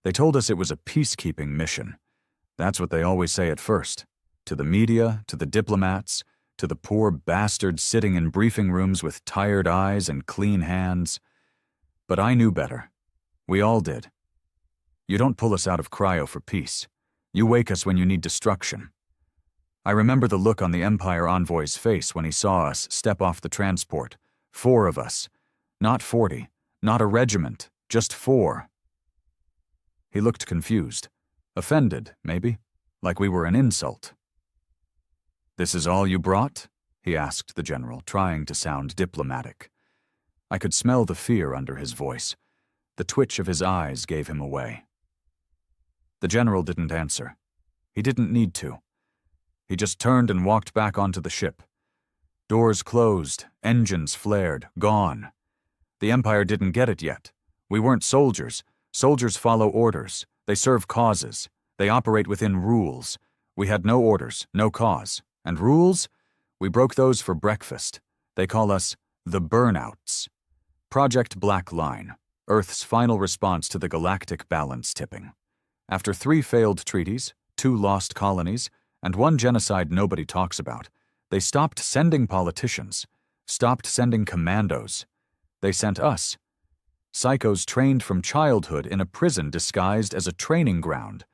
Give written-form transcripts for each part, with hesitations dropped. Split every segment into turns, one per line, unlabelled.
They told us it was a peacekeeping mission. That's what they always say at first. To the media, to the diplomats, to the poor bastards sitting in briefing rooms with tired eyes and clean hands. But I knew better. We all did. You don't pull us out of cryo for peace. You wake us when you need destruction. I remember the look on the Empire envoy's face when he saw us step off the transport. 4 of us. Not 40. Not a regiment. Just 4. He looked confused. Offended, maybe. Like we were an insult. "This is all you brought?" he asked the general, trying to sound diplomatic. I could smell the fear under his voice. The twitch of his eyes gave him away. The general didn't answer. He didn't need to. He just turned and walked back onto the ship. Doors closed, engines flared, gone. The Empire didn't get it yet. We weren't soldiers. Soldiers follow orders. They serve causes. They operate within rules. We had no orders, no cause. And rules? We broke those for breakfast. They call us the Burnouts. Project Black Line, Earth's final response to the galactic balance tipping. After 3 failed treaties, 2 lost colonies, and 1 genocide nobody talks about, they stopped sending politicians, stopped sending commandos. They sent us. Psychos trained from childhood in a prison disguised as a training ground.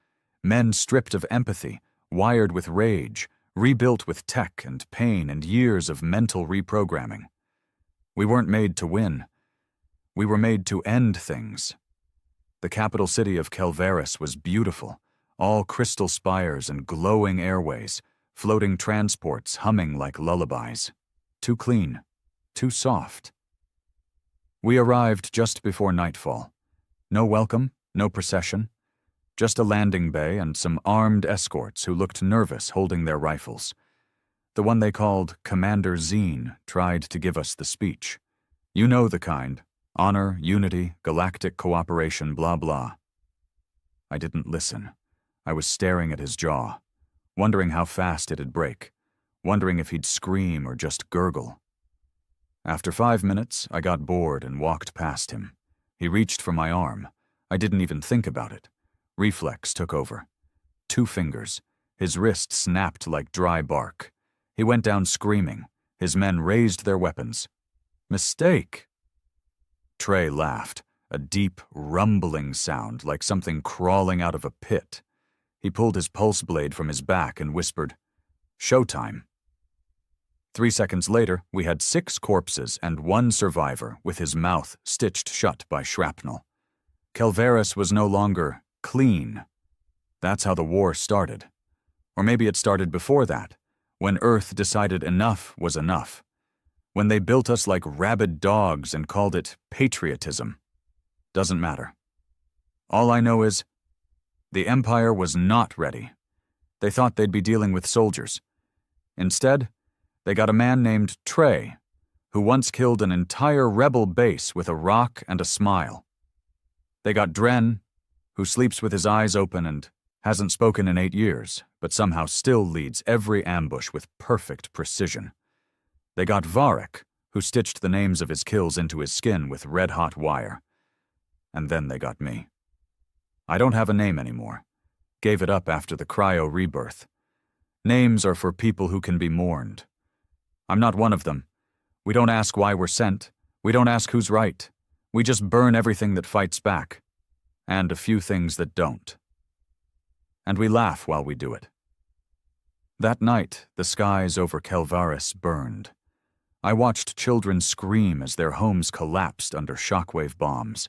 Men stripped of empathy, wired with rage, rebuilt with tech and pain and years of mental reprogramming. We weren't made to win. We were made to end things. The capital city of Kelveris was beautiful, all crystal spires and glowing airways, floating transports humming like lullabies. Too clean, too soft. We arrived just before nightfall. No welcome, no procession. Just a landing bay and some armed escorts who looked nervous holding their rifles. The one they called Commander Zine tried to give us the speech. You know the kind. Honor, unity, galactic cooperation, blah blah. I didn't listen. I was staring at his jaw, wondering how fast it'd break, wondering if he'd scream or just gurgle. After 5 minutes, I got bored and walked past him. He reached for my arm. I didn't even think about it. Reflex took over. 2 fingers. His wrist snapped like dry bark. He went down screaming. His men raised their weapons. Mistake! Trey laughed, a deep, rumbling sound like something crawling out of a pit. He pulled his pulse blade from his back and whispered, "Showtime." 3 seconds later, we had 6 corpses and 1 survivor with his mouth stitched shut by shrapnel. Kelveris was no longer clean. That's how the war started. Or maybe it started before that, when Earth decided enough was enough. When they built us like rabid dogs and called it patriotism. Doesn't matter. All I know is, the Empire was not ready. They thought they'd be dealing with soldiers. Instead, they got a man named Trey, who once killed an entire rebel base with a rock and a smile. They got Dren, who sleeps with his eyes open and hasn't spoken in 8 years, but somehow still leads every ambush with perfect precision. They got Varek, who stitched the names of his kills into his skin with red-hot wire. And then they got me. I don't have a name anymore. Gave it up after the cryo rebirth. Names are for people who can be mourned. I'm not one of them. We don't ask why we're sent. We don't ask who's right. We just burn everything that fights back. And a few things that don't. And we laugh while we do it. That night, the skies over Kelvaris burned. I watched children scream as their homes collapsed under shockwave bombs.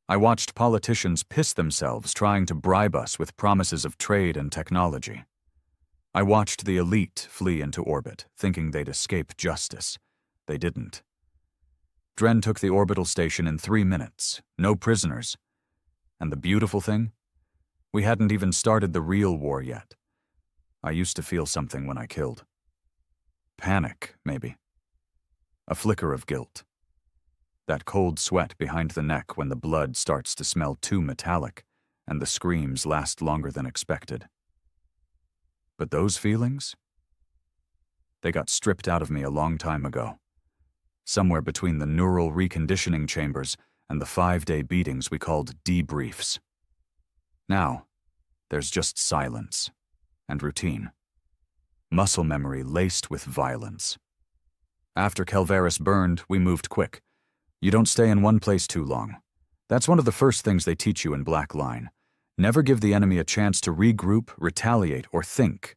I watched politicians piss themselves trying to bribe us with promises of trade and technology. I watched the elite flee into orbit, thinking they'd escape justice. They didn't. Dren took the orbital station in 3 minutes, no prisoners. And the beautiful thing? We hadn't even started the real war yet. I used to feel something when I killed. Panic, maybe. A flicker of guilt. That cold sweat behind the neck when the blood starts to smell too metallic and the screams last longer than expected. But those feelings? They got stripped out of me a long time ago. Somewhere between the neural reconditioning chambers and the 5-day beatings we called debriefs. Now, there's just silence and routine. Muscle memory laced with violence. After Calvaris burned, we moved quick. You don't stay in one place too long. That's one of the first things they teach you in Black Line. Never give the enemy a chance to regroup, retaliate, or think.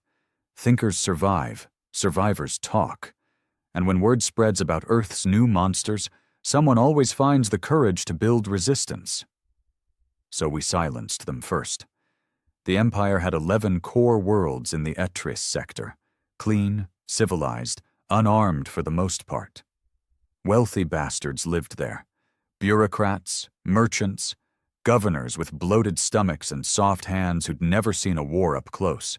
Thinkers survive, survivors talk. And when word spreads about Earth's new monsters, someone always finds the courage to build resistance. So we silenced them first. The Empire had 11 core worlds in the Etris sector. Clean, civilized, unarmed for the most part. Wealthy bastards lived there. Bureaucrats, merchants, governors with bloated stomachs and soft hands who'd never seen a war up close.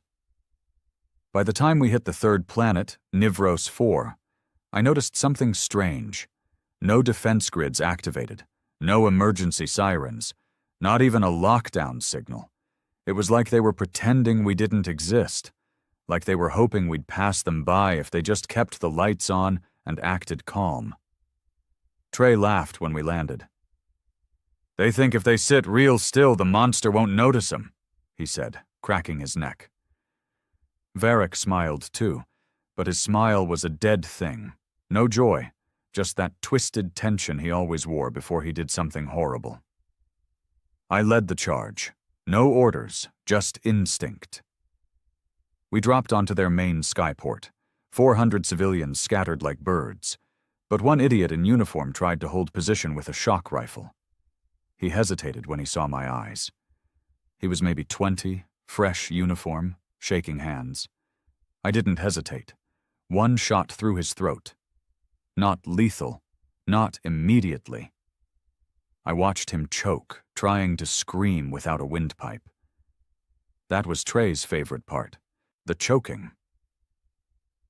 By the time we hit the third planet, Nivros 4, I noticed something strange. No defense grids activated, no emergency sirens, not even a lockdown signal. It was like they were pretending we didn't exist, like they were hoping we'd pass them by if they just kept the lights on and acted calm. Trey laughed when we landed. "They think if they sit real still, the monster won't notice them," he said, cracking his neck. Varric smiled too, but his smile was a dead thing. No joy, just that twisted tension he always wore before he did something horrible. I led the charge. No orders, just instinct. We dropped onto their main skyport, 400 civilians scattered like birds, but one idiot in uniform tried to hold position with a shock rifle. He hesitated when he saw my eyes. He was maybe 20, fresh uniform, shaking hands. I didn't hesitate. One shot through his throat. Not lethal, not immediately. I watched him choke, trying to scream without a windpipe. That was Trey's favorite part, the choking.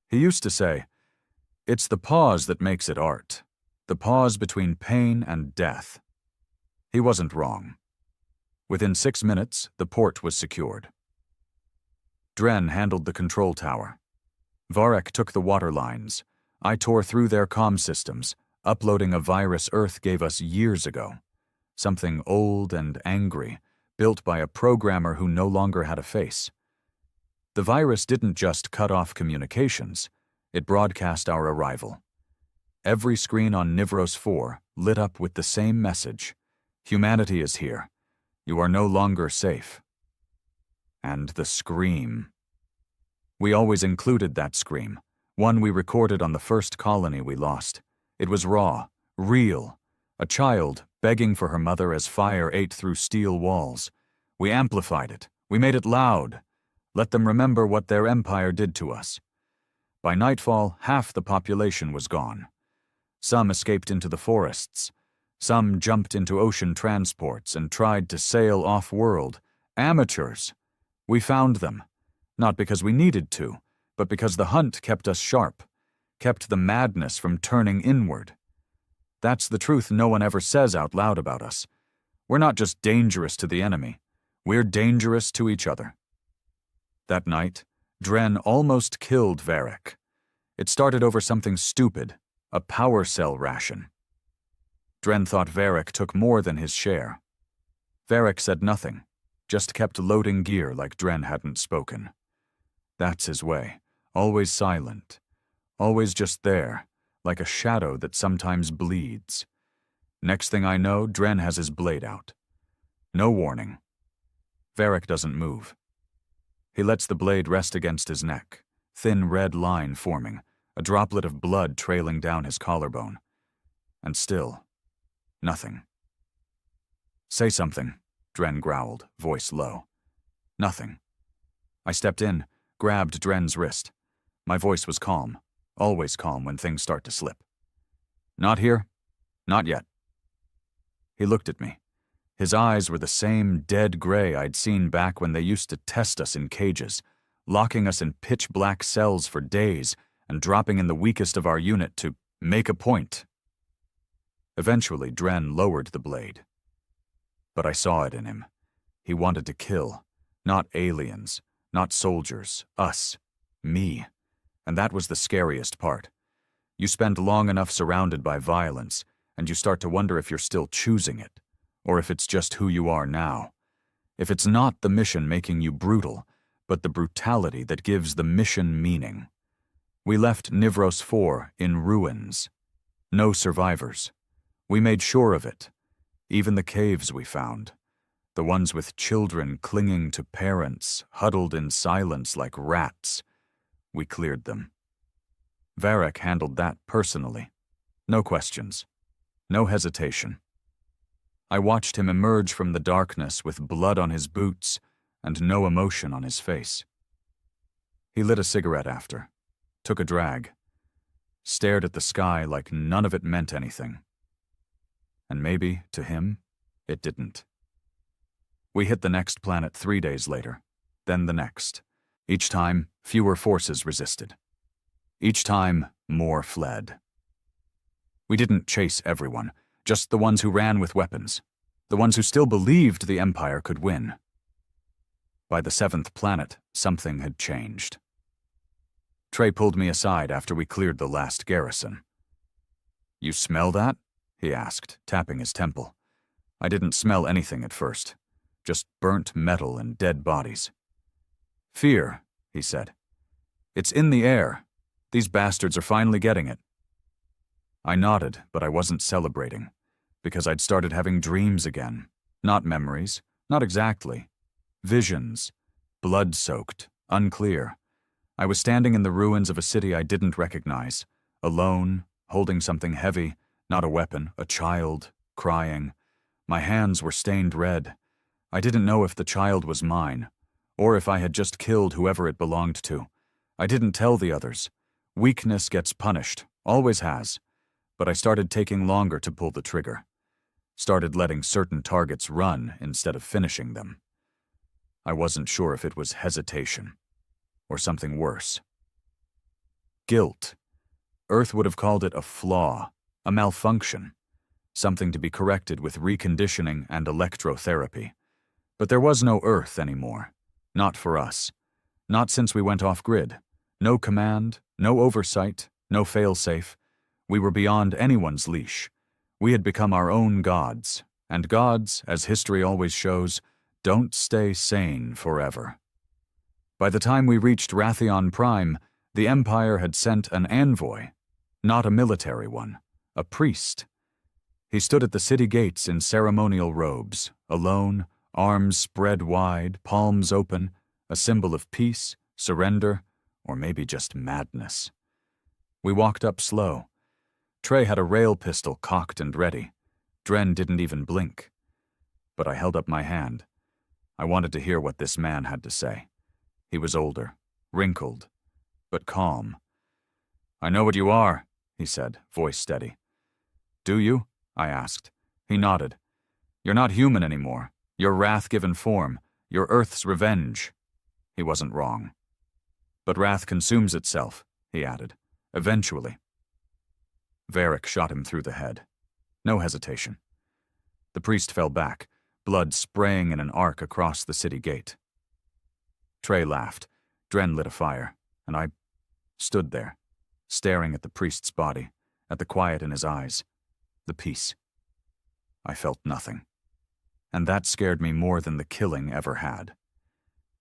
He used to say, "It's the pause that makes it art, the pause between pain and death." He wasn't wrong. Within 6 minutes, the port was secured. Dren handled the control tower. Varric took the water lines. I tore through their comm systems, uploading a virus Earth gave us years ago. Something old and angry, built by a programmer who no longer had a face. The virus didn't just cut off communications, it broadcast our arrival. Every screen on Nivros 4 lit up with the same message. Humanity is here. You are no longer safe. And the scream. We always included that scream, one we recorded on the first colony we lost. It was raw, real, a child begging for her mother as fire ate through steel walls. We amplified it, we made it loud, let them remember what their empire did to us. By nightfall, half the population was gone. Some escaped into the forests. Some jumped into ocean transports and tried to sail off-world. Amateurs. We found them, not because we needed to, but because the hunt kept us sharp, kept the madness from turning inward. That's the truth no one ever says out loud about us. We're not just dangerous to the enemy. We're dangerous to each other. That night, Dren almost killed Varric. It started over something stupid, a power cell ration. Dren thought Varric took more than his share. Varric said nothing, just kept loading gear like Dren hadn't spoken. That's his way, always silent, always just there, like a shadow that sometimes bleeds. Next thing I know, Dren has his blade out. No warning. Varric doesn't move. He lets the blade rest against his neck, thin red line forming, a droplet of blood trailing down his collarbone. And still, nothing. "Say something," Dren growled, voice low. Nothing. I stepped in, grabbed Dren's wrist. My voice was calm, always calm when things start to slip. "Not here? Not yet." He looked at me. His eyes were the same dead gray I'd seen back when they used to test us in cages, locking us in pitch-black cells for days and dropping in the weakest of our unit to make a point. Eventually, Dren lowered the blade. But I saw it in him. He wanted to kill, not aliens, not soldiers, us, me. And that was the scariest part. You spend long enough surrounded by violence, and you start to wonder if you're still choosing it, or if it's just who you are now. if it's not the mission making you brutal, but the brutality that gives the mission meaning. We left Nivros 4 in ruins. No survivors. We made sure of it. Even the caves we found. The ones with children clinging to parents, huddled in silence like rats. We cleared them. Varric handled that personally. No questions. No hesitation. I watched him emerge from the darkness with blood on his boots and no emotion on his face. He lit a cigarette after, took a drag, stared at the sky like none of it meant anything. And maybe, to him, it didn't. We hit the next planet 3 days later, then the next. Each time, fewer forces resisted. Each time, more fled. We didn't chase everyone, just the ones who ran with weapons, the ones who still believed the Empire could win. By the 7th planet, something had changed. Trey pulled me aside after we cleared the last garrison. "You smell that?" he asked, tapping his temple. I didn't smell anything at first, just burnt metal and dead bodies. "Fear," he said. "It's in the air. These bastards are finally getting it." I nodded, but I wasn't celebrating, because I'd started having dreams again. Not memories, not exactly. Visions, blood-soaked, unclear. I was standing in the ruins of a city I didn't recognize, alone, holding something heavy, not a weapon, a child, crying. My hands were stained red. I didn't know if the child was mine, or if I had just killed whoever it belonged to. I didn't tell the others. Weakness gets punished, always has. But I started taking longer to pull the trigger. Started letting certain targets run instead of finishing them. I wasn't sure if it was hesitation, or something worse. Guilt. Earth would have called it a flaw, a malfunction, something to be corrected with reconditioning and electrotherapy. But there was no Earth anymore. Not for us. Not since we went off-grid. No command, no oversight, no fail-safe. We were beyond anyone's leash. We had become our own gods, and gods, as history always shows, don't stay sane forever. By the time we reached Rathion Prime, the Empire had sent an envoy, not a military one, a priest. He stood at the city gates in ceremonial robes, alone, arms spread wide, palms open, a symbol of peace, surrender, or maybe just madness. We walked up slow. Trey had a rail pistol cocked and ready. Dren didn't even blink. But I held up my hand. I wanted to hear what this man had to say. He was older, wrinkled, but calm. "I know what you are," he said, voice steady. "Do you?" I asked. He nodded. "You're not human anymore. You're wrath-given form. You're Earth's revenge." He wasn't wrong. "But wrath consumes itself," he added. "Eventually." Varric shot him through the head. No hesitation. The priest fell back, blood spraying in an arc across the city gate. Trey laughed. Dren lit a fire, and I stood there, staring at the priest's body, at the quiet in his eyes, the peace. I felt nothing. And that scared me more than the killing ever had.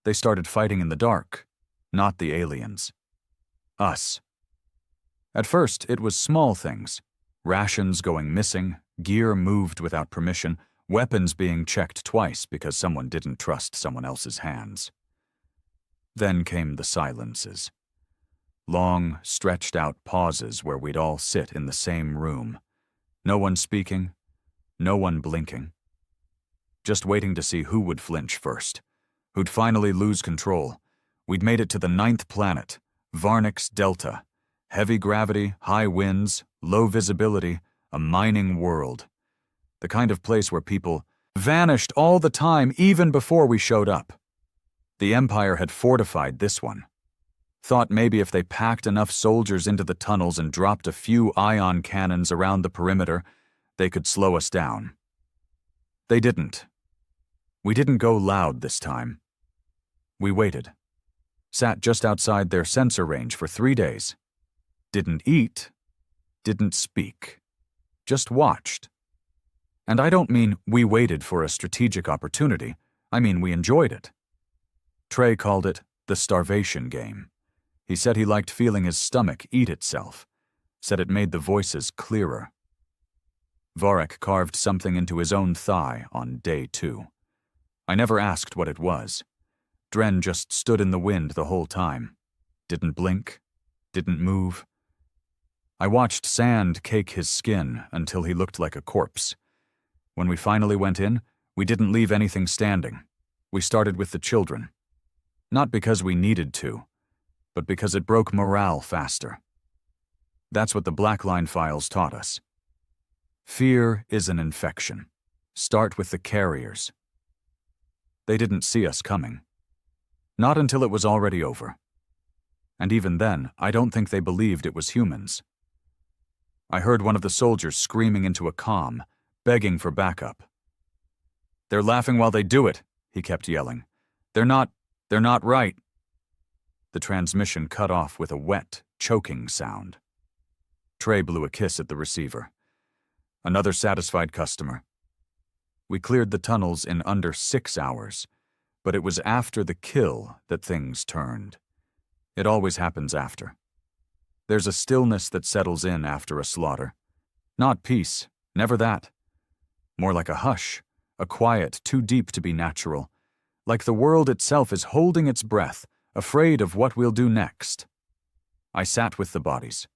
They started fighting in the dark, not the aliens. Us. At first, it was small things. Rations going missing, gear moved without permission, weapons being checked twice because someone didn't trust someone else's hands. Then came the silences. Long, stretched-out pauses where we'd all sit in the same room. No one speaking, no one blinking. Just waiting to see who would flinch first, who'd finally lose control. We'd made it to the 9th planet, Varnix Delta. Heavy gravity, high winds, low visibility, a mining world. The kind of place where people vanished all the time even before we showed up. The Empire had fortified this one. Thought maybe if they packed enough soldiers into the tunnels and dropped a few ion cannons around the perimeter, they could slow us down. They didn't. We didn't go loud this time. We waited. Sat just outside their sensor range for 3 days. Didn't eat, didn't speak, just watched. And I don't mean we waited for a strategic opportunity. I mean, we enjoyed it. Trey called it the starvation game. He said he liked feeling his stomach eat itself, said it made the voices clearer. Varek carved something into his own thigh on day 2. I never asked what it was. Dren just stood in the wind the whole time. Didn't blink, didn't move. I watched sand cake his skin until he looked like a corpse. When we finally went in, we didn't leave anything standing. We started with the children. Not because we needed to, but because it broke morale faster. That's what the Blackline files taught us. Fear is an infection. Start with the carriers. They didn't see us coming. Not until it was already over. And even then, I don't think they believed it was humans. I heard one of the soldiers screaming into a comm, begging for backup. "They're laughing while they do it," he kept yelling. They're not right." The transmission cut off with a wet, choking sound. Trey blew a kiss at the receiver. Another satisfied customer. We cleared the tunnels in under 6 hours, but it was after the kill that things turned. It always happens after. There's a stillness that settles in after a slaughter. Not peace, never that. More like a hush, a quiet too deep to be natural, like the world itself is holding its breath, afraid of what we'll do next. I sat with the bodies.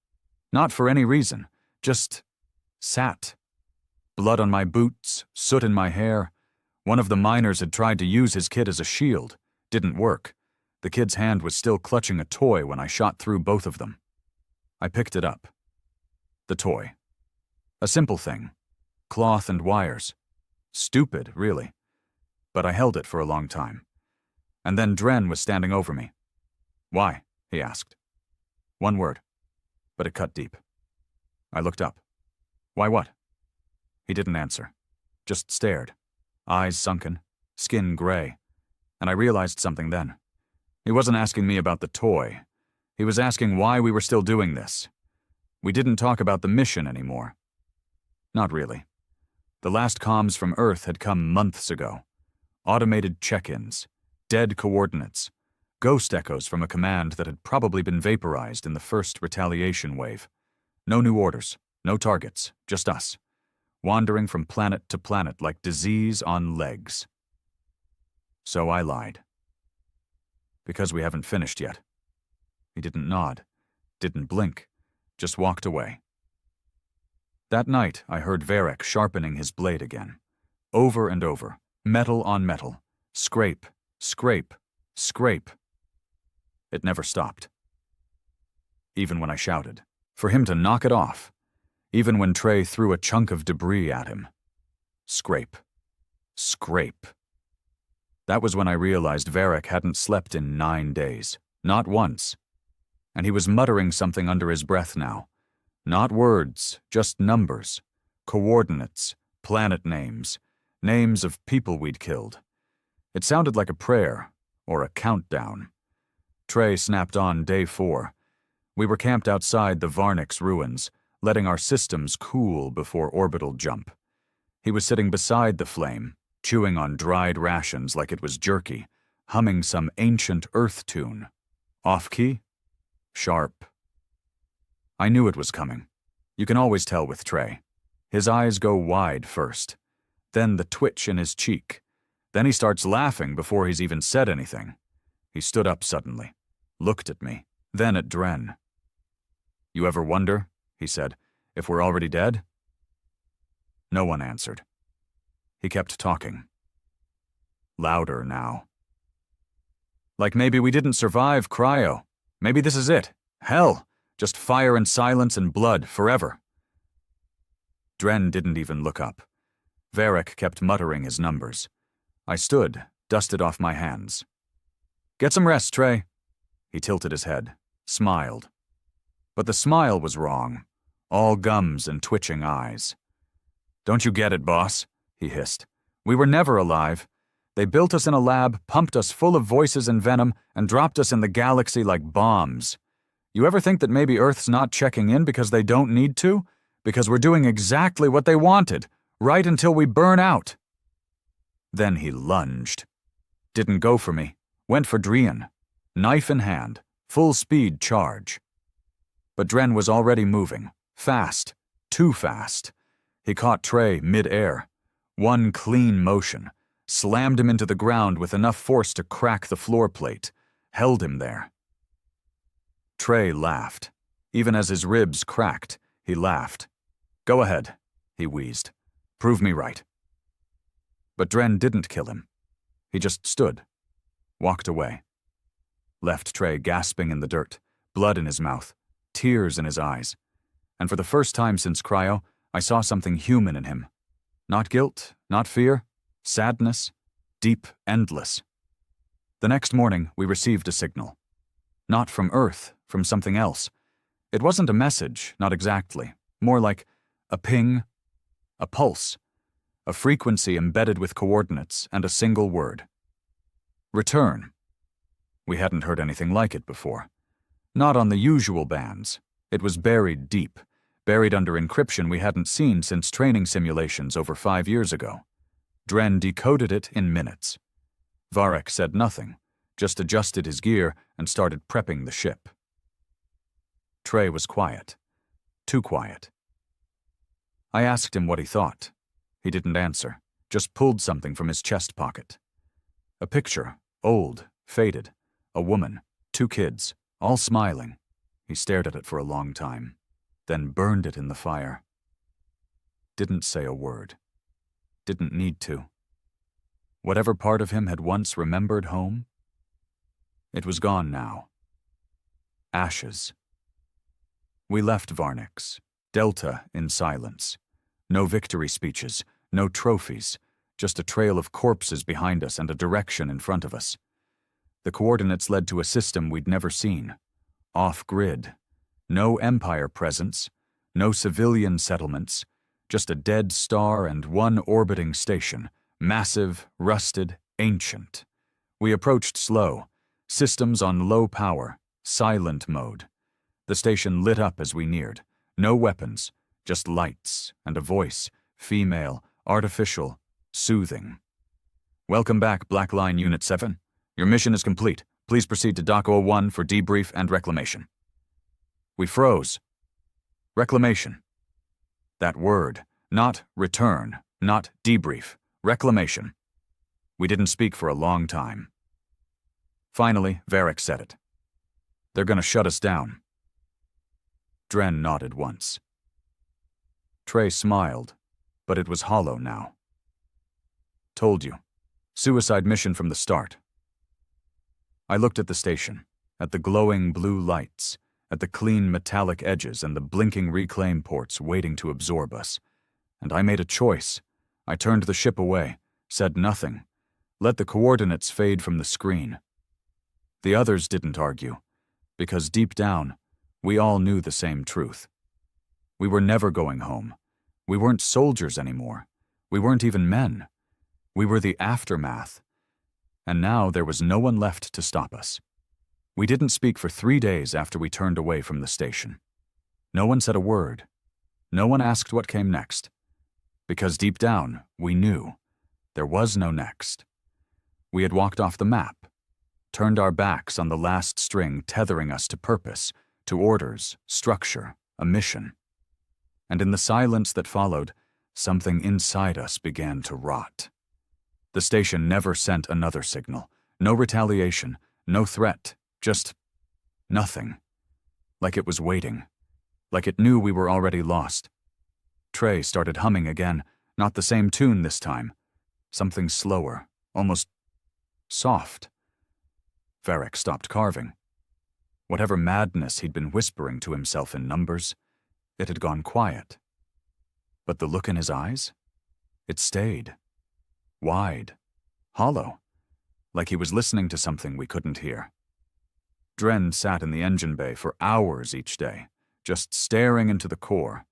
Not for any reason, just sat. Blood on my boots, soot in my hair. One of the miners had tried to use his kid as a shield. Didn't work. The kid's hand was still clutching a toy when I shot through both of them. I picked it up. The toy. A simple thing. Cloth and wires. Stupid, really. But I held it for a long time. And then Dren was standing over me. "Why?" he asked. One word, but it cut deep. I looked up. "Why what?" He didn't answer, just stared, eyes sunken, skin gray, and I realized something then. He wasn't asking me about the toy. He was asking why we were still doing this. We didn't talk about the mission anymore. Not really. The last comms from Earth had come months ago. Automated check-ins, dead coordinates, ghost echoes from a command that had probably been vaporized in the first retaliation wave. No new orders, no targets, just us, wandering from planet to planet like disease on legs. So I lied. Because we haven't finished yet. He didn't nod, didn't blink, just walked away. That night, I heard Varek sharpening his blade again. Over and over, metal on metal, scrape, scrape, scrape. It never stopped. Even when I shouted, for him to knock it off. Even when Trey threw a chunk of debris at him. Scrape, scrape. That was when I realized Varek hadn't slept in 9 days. Not once. And he was muttering something under his breath now. Not words, just numbers, coordinates, planet names, names of people we'd killed. It sounded like a prayer, or a countdown. Trey snapped on day 4. We were camped outside the Varnix ruins, letting our systems cool before orbital jump. He was sitting beside the flame, chewing on dried rations like it was jerky, humming some ancient Earth tune. Off-key? Sharp. I knew it was coming. You can always tell with Trey. His eyes go wide first, then the twitch in his cheek. Then he starts laughing before he's even said anything. He stood up suddenly, looked at me, then at Dren. "You ever wonder," he said, "if we're already dead?" No one answered. He kept talking. Louder now. "Like maybe we didn't survive cryo. Maybe this is it. Hell. Just fire and silence and blood forever." Dren didn't even look up. Varek kept muttering his numbers. I stood, dusted off my hands. "Get some rest, Trey." He tilted his head, smiled. But the smile was wrong. All gums and twitching eyes. "Don't you get it, boss?" he hissed. "We were never alive. They built us in a lab, pumped us full of voices and venom, and dropped us in the galaxy like bombs. You ever think that maybe Earth's not checking in because they don't need to? Because we're doing exactly what they wanted, right until we burn out." Then he lunged. Didn't go for me. Went for Drian. Knife in hand. Full speed charge. But Dren was already moving. Fast. Too fast. He caught Trey mid-air. One clean motion. Slammed him into the ground with enough force to crack the floor plate. Held him there. Trey laughed. Even as his ribs cracked, he laughed. "Go ahead," he wheezed. "Prove me right." But Dren didn't kill him. He just stood. Walked away. Left Trey gasping in the dirt, blood in his mouth, tears in his eyes. And for the first time since cryo, I saw something human in him. Not guilt, not fear, sadness, deep, endless. The next morning, we received a signal. Not from Earth, from something else. It wasn't a message, not exactly. More like a ping, a pulse, a frequency embedded with coordinates and a single word. Return. We hadn't heard anything like it before. Not on the usual bands. It was buried deep, buried under encryption we hadn't seen since training simulations over 5 years ago. Dren decoded it in minutes. Varek said nothing, just adjusted his gear and started prepping the ship. Trey was quiet. Too quiet. I asked him what he thought. He didn't answer, just pulled something from his chest pocket. A picture, old, faded, a woman, 2 kids, all smiling. He stared at it for a long time, then burned it in the fire. Didn't say a word. Didn't need to. Whatever part of him had once remembered home, it was gone now. Ashes. We left Varnix, Delta in silence. No victory speeches, no trophies, just a trail of corpses behind us and a direction in front of us. The coordinates led to a system we'd never seen. Off-grid. No Empire presence, no civilian settlements, just a dead star and one orbiting station, massive, rusted, ancient. We approached slow, systems on low power, silent mode. The station lit up as we neared. No weapons, just lights and a voice, female, artificial, soothing. "Welcome back, Black Line Unit 7. Your mission is complete. Please proceed to Dock 01 for debrief and reclamation." We froze. Reclamation. That word. Not return, not debrief. Reclamation. We didn't speak for a long time. Finally, Varek said it. "They're gonna shut us down." Dren nodded once. Trey smiled, but it was hollow now. "Told you. Suicide mission from the start." I looked at the station, at the glowing blue lights, at the clean metallic edges and the blinking reclaim ports waiting to absorb us. And I made a choice. I turned the ship away, said nothing, let the coordinates fade from the screen. The others didn't argue, because deep down, we all knew the same truth. We were never going home. We weren't soldiers anymore. We weren't even men. We were the aftermath. And now there was no one left to stop us. We didn't speak for 3 days after we turned away from the station. No one said a word. No one asked what came next. Because deep down, we knew. There was no next. We had walked off the map, turned our backs on the last string tethering us to purpose, to orders, structure, a mission. And in the silence that followed, something inside us began to rot. The station never sent another signal. No retaliation, no threat, just nothing. Like it was waiting. Like it knew we were already lost. Trey started humming again, not the same tune this time. Something slower, almost soft. Varek stopped carving. Whatever madness he'd been whispering to himself in numbers, it had gone quiet. But the look in his eyes? It stayed. Wide. Hollow. Like he was listening to something we couldn't hear. Dren sat in the engine bay for hours each day, just staring into the core.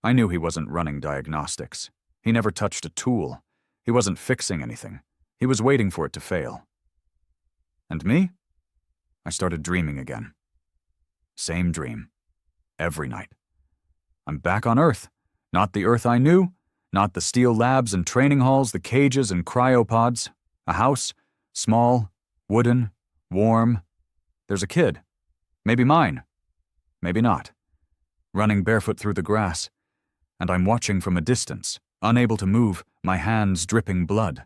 I knew he wasn't running diagnostics. He never touched a tool. He wasn't fixing anything. He was waiting for it to fail. And me? I started dreaming again. Same dream. Every night. I'm back on Earth. Not the Earth I knew. Not the steel labs and training halls, the cages and cryopods. A house, Small, wooden, warm. There's a kid. Maybe mine. Maybe not. Running barefoot through the grass. And I'm watching from a distance, unable to move, my hands dripping blood.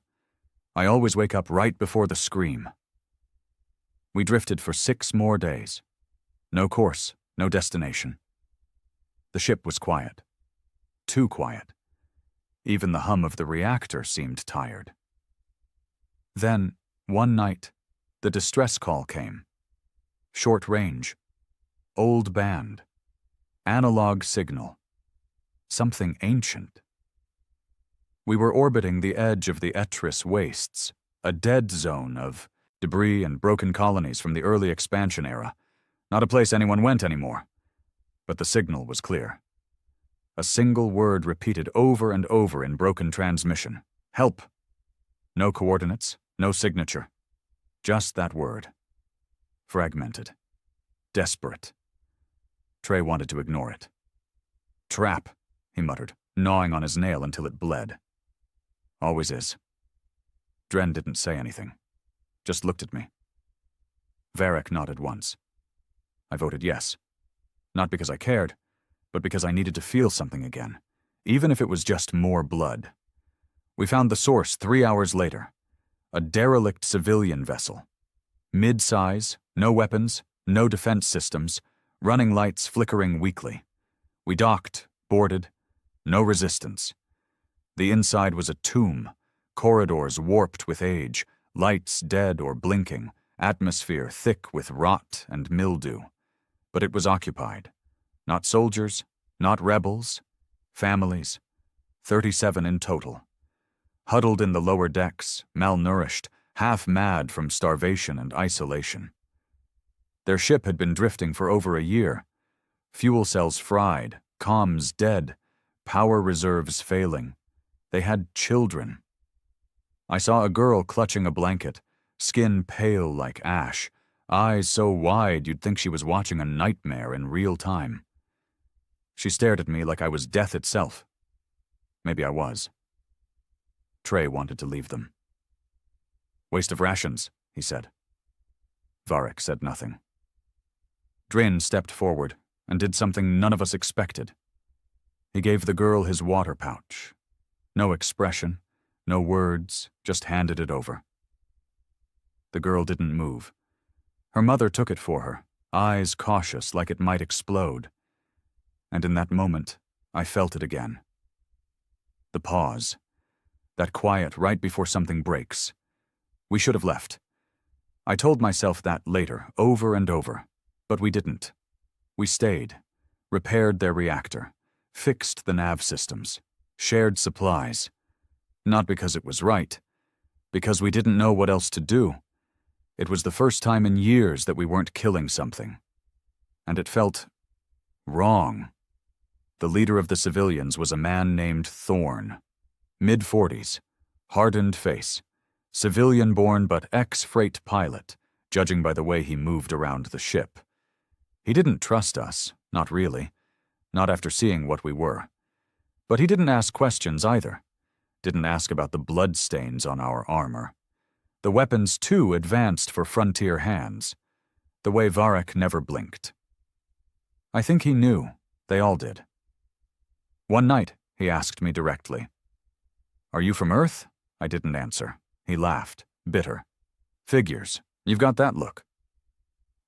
I always wake up right before the scream. We drifted for 6 more days. No course, no destination. The ship was quiet. Too quiet. Even the hum of the reactor seemed tired. Then, one night, the distress call came. Short range. Old band. Analog signal. Something ancient. We were orbiting the edge of the Etris wastes, a dead zone of debris and broken colonies from the early expansion era. Not a place anyone went anymore. But the signal was clear. A single word repeated over and over in broken transmission. Help. No coordinates, no signature. Just that word. Fragmented. Desperate. Trey wanted to ignore it. Trap, he muttered, gnawing on his nail until it bled. Always is. Dren didn't say anything. Just looked at me. Varric nodded once. I voted yes. Not because I cared, but because I needed to feel something again, even if it was just more blood. We found the source 3 hours later. A derelict civilian vessel. Mid-size, no weapons, no defense systems, running lights flickering weakly. We docked, boarded, no resistance. The inside was a tomb, corridors warped with age, lights dead or blinking, atmosphere thick with rot and mildew. But it was occupied. Not soldiers, not rebels, families, 37 in total. Huddled in the lower decks, malnourished, half-mad from starvation and isolation. Their ship had been drifting for over a year. Fuel cells fried, comms dead, power reserves failing. They had children. I saw a girl clutching a blanket, skin pale like ash, eyes so wide you'd think she was watching a nightmare in real time. She stared at me like I was death itself. Maybe I was. Trey wanted to leave them. Waste of rations, he said. Varric said nothing. Drin stepped forward and did something none of us expected. He gave the girl his water pouch. No expression, no words, just handed it over. The girl didn't move. Her mother took it for her, eyes cautious like it might explode. And in that moment, I felt it again. The pause. That quiet right before something breaks. We should have left. I told myself that later, over and over. But we didn't. We stayed, repaired their reactor, fixed the nav systems, shared supplies. Not because it was right, because we didn't know what else to do. It was the first time in years that we weren't killing something. And it felt wrong. The leader of the civilians was a man named Thorne. Mid-40s, hardened face, civilian-born but ex-freight pilot, judging by the way he moved around the ship. He didn't trust us, not really, not after seeing what we were. But he didn't ask questions either. Didn't ask about the bloodstains on our armor. The weapons, too, advanced for frontier hands. The way Varric never blinked. I think he knew. They all did. One night, he asked me directly. Are you from Earth? I didn't answer. He laughed, bitter. Figures. You've got that look.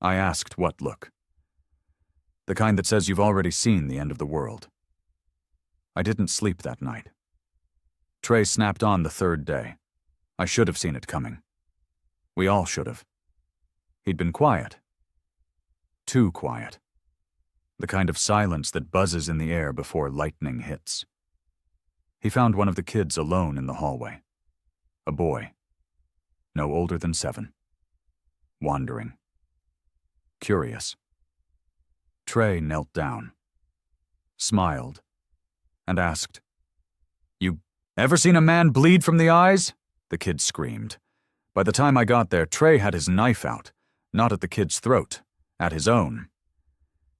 I asked what look. The kind that says you've already seen the end of the world. I didn't sleep that night. Trey snapped on the 3rd day. I should have seen it coming. We all should have. He'd been quiet. Too quiet. The kind of silence that buzzes in the air before lightning hits. He found one of the kids alone in the hallway. A boy. No older than 7. Wandering. Curious. Trey knelt down. Smiled. And asked, You ever seen a man bleed from the eyes? The kid screamed. By the time I got there, Trey had his knife out, not at the kid's throat, at his own.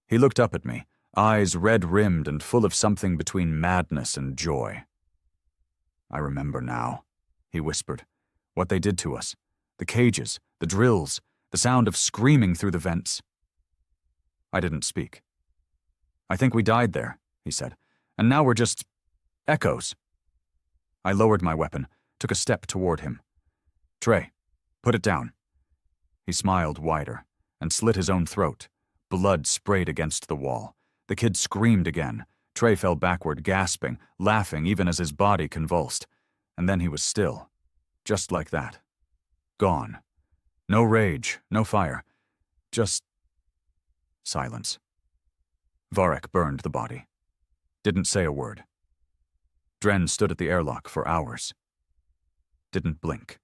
He looked up at me, eyes red-rimmed and full of something between madness and joy. I remember now, he whispered, what they did to us, The cages, the drills, the sound of screaming through the vents. I didn't speak. "I think we died there," he said, "and now we're just echoes." I lowered my weapon, took a step toward him. "Trey, put it down." He smiled wider and slit his own throat. Blood sprayed against the wall. The kid screamed again. Trey fell backward, gasping, laughing even as his body convulsed. And then he was still. Just like that. Gone. No rage, no fire. Just silence. Varek burned the body. Didn't say a word. Dren stood at the airlock for hours. Didn't blink.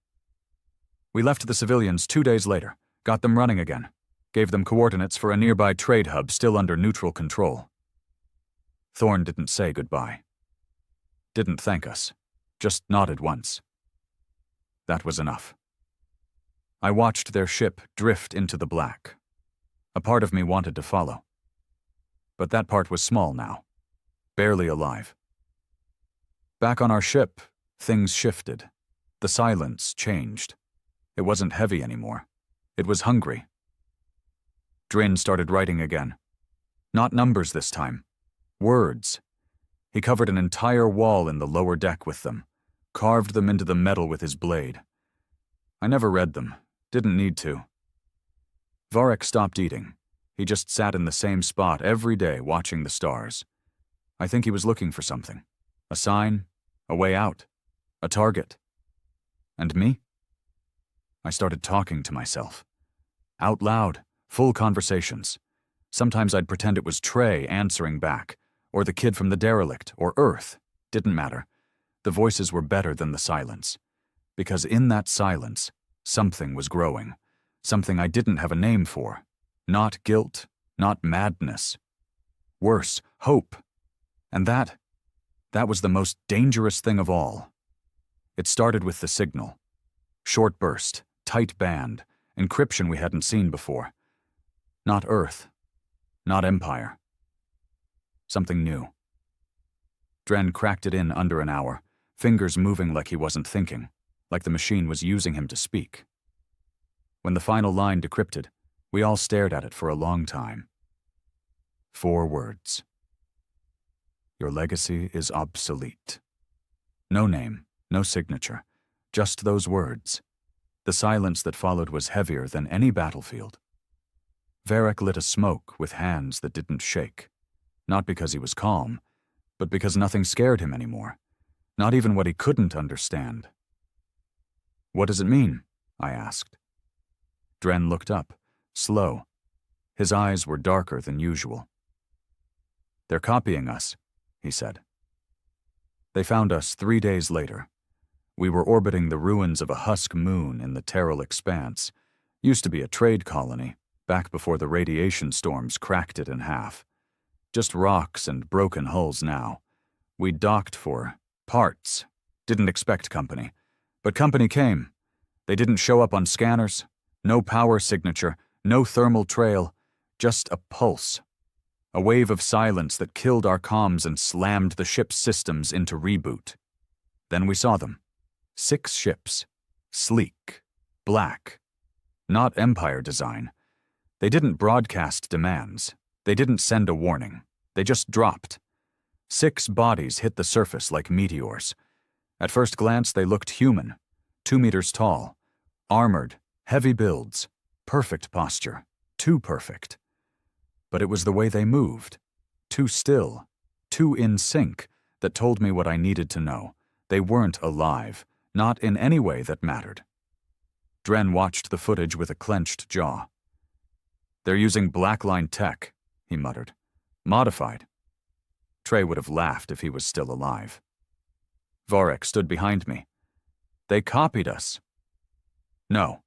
We left the civilians 2 days later, got them running again, gave them coordinates for a nearby trade hub still under neutral control. Thorne didn't say goodbye. Didn't thank us, just nodded once. That was enough. I watched their ship drift into the black. A part of me wanted to follow. But that part was small now, barely alive. Back on our ship, things shifted. The silence changed. It wasn't heavy anymore. It was hungry. Drin started writing again. Not numbers this time. Words. He covered an entire wall in the lower deck with them, carved them into the metal with his blade. I never read them. Didn't need to. Varek stopped eating. He just sat in the same spot every day watching the stars. I think he was looking for something. A sign, a way out, a target. And me? I started talking to myself. Out loud, full conversations. Sometimes I'd pretend it was Trey answering back, or the kid from the derelict, or Earth. Didn't matter. The voices were better than the silence. Because in that silence, something was growing. Something I didn't have a name for. Not guilt, not madness. Worse, hope. And that was the most dangerous thing of all. It started with the signal. Short burst, tight band, encryption we hadn't seen before. Not Earth, not Empire. Something new. Dren cracked it in under an hour, fingers moving like he wasn't thinking, like the machine was using him to speak. When the final line decrypted, we all stared at it for a long time. 4 words. Your legacy is obsolete. No name, no signature, just those words. The silence that followed was heavier than any battlefield. Varek lit a smoke with hands that didn't shake. Not because he was calm, but because nothing scared him anymore. Not even what he couldn't understand. What does it mean? I asked. Dren looked up, slow. His eyes were darker than usual. They're copying us, he said. They found us 3 days later. We were orbiting the ruins of a husk moon in the Terral Expanse. Used to be a trade colony, back before the radiation storms cracked it in half. Just rocks and broken hulls now. We docked for parts. Didn't expect company. But company came. They didn't show up on scanners. No power signature, no thermal trail. Just a pulse. A wave of silence that killed our comms and slammed the ship's systems into reboot. Then we saw them. 6 ships. Sleek. Black. Not Empire design. They didn't broadcast demands. They didn't send a warning. They just dropped. 6 bodies hit the surface like meteors. At first glance, they looked human. 2 meters tall. Armored. Heavy builds. Perfect posture. Too perfect. But it was the way they moved. Too still. Too in sync, that told me what I needed to know. They weren't alive. Not in any way that mattered. Dren watched the footage with a clenched jaw. They're using blackline tech, he muttered. Modified. Trey would have laughed if he was still alive. Varek stood behind me. They copied us. No.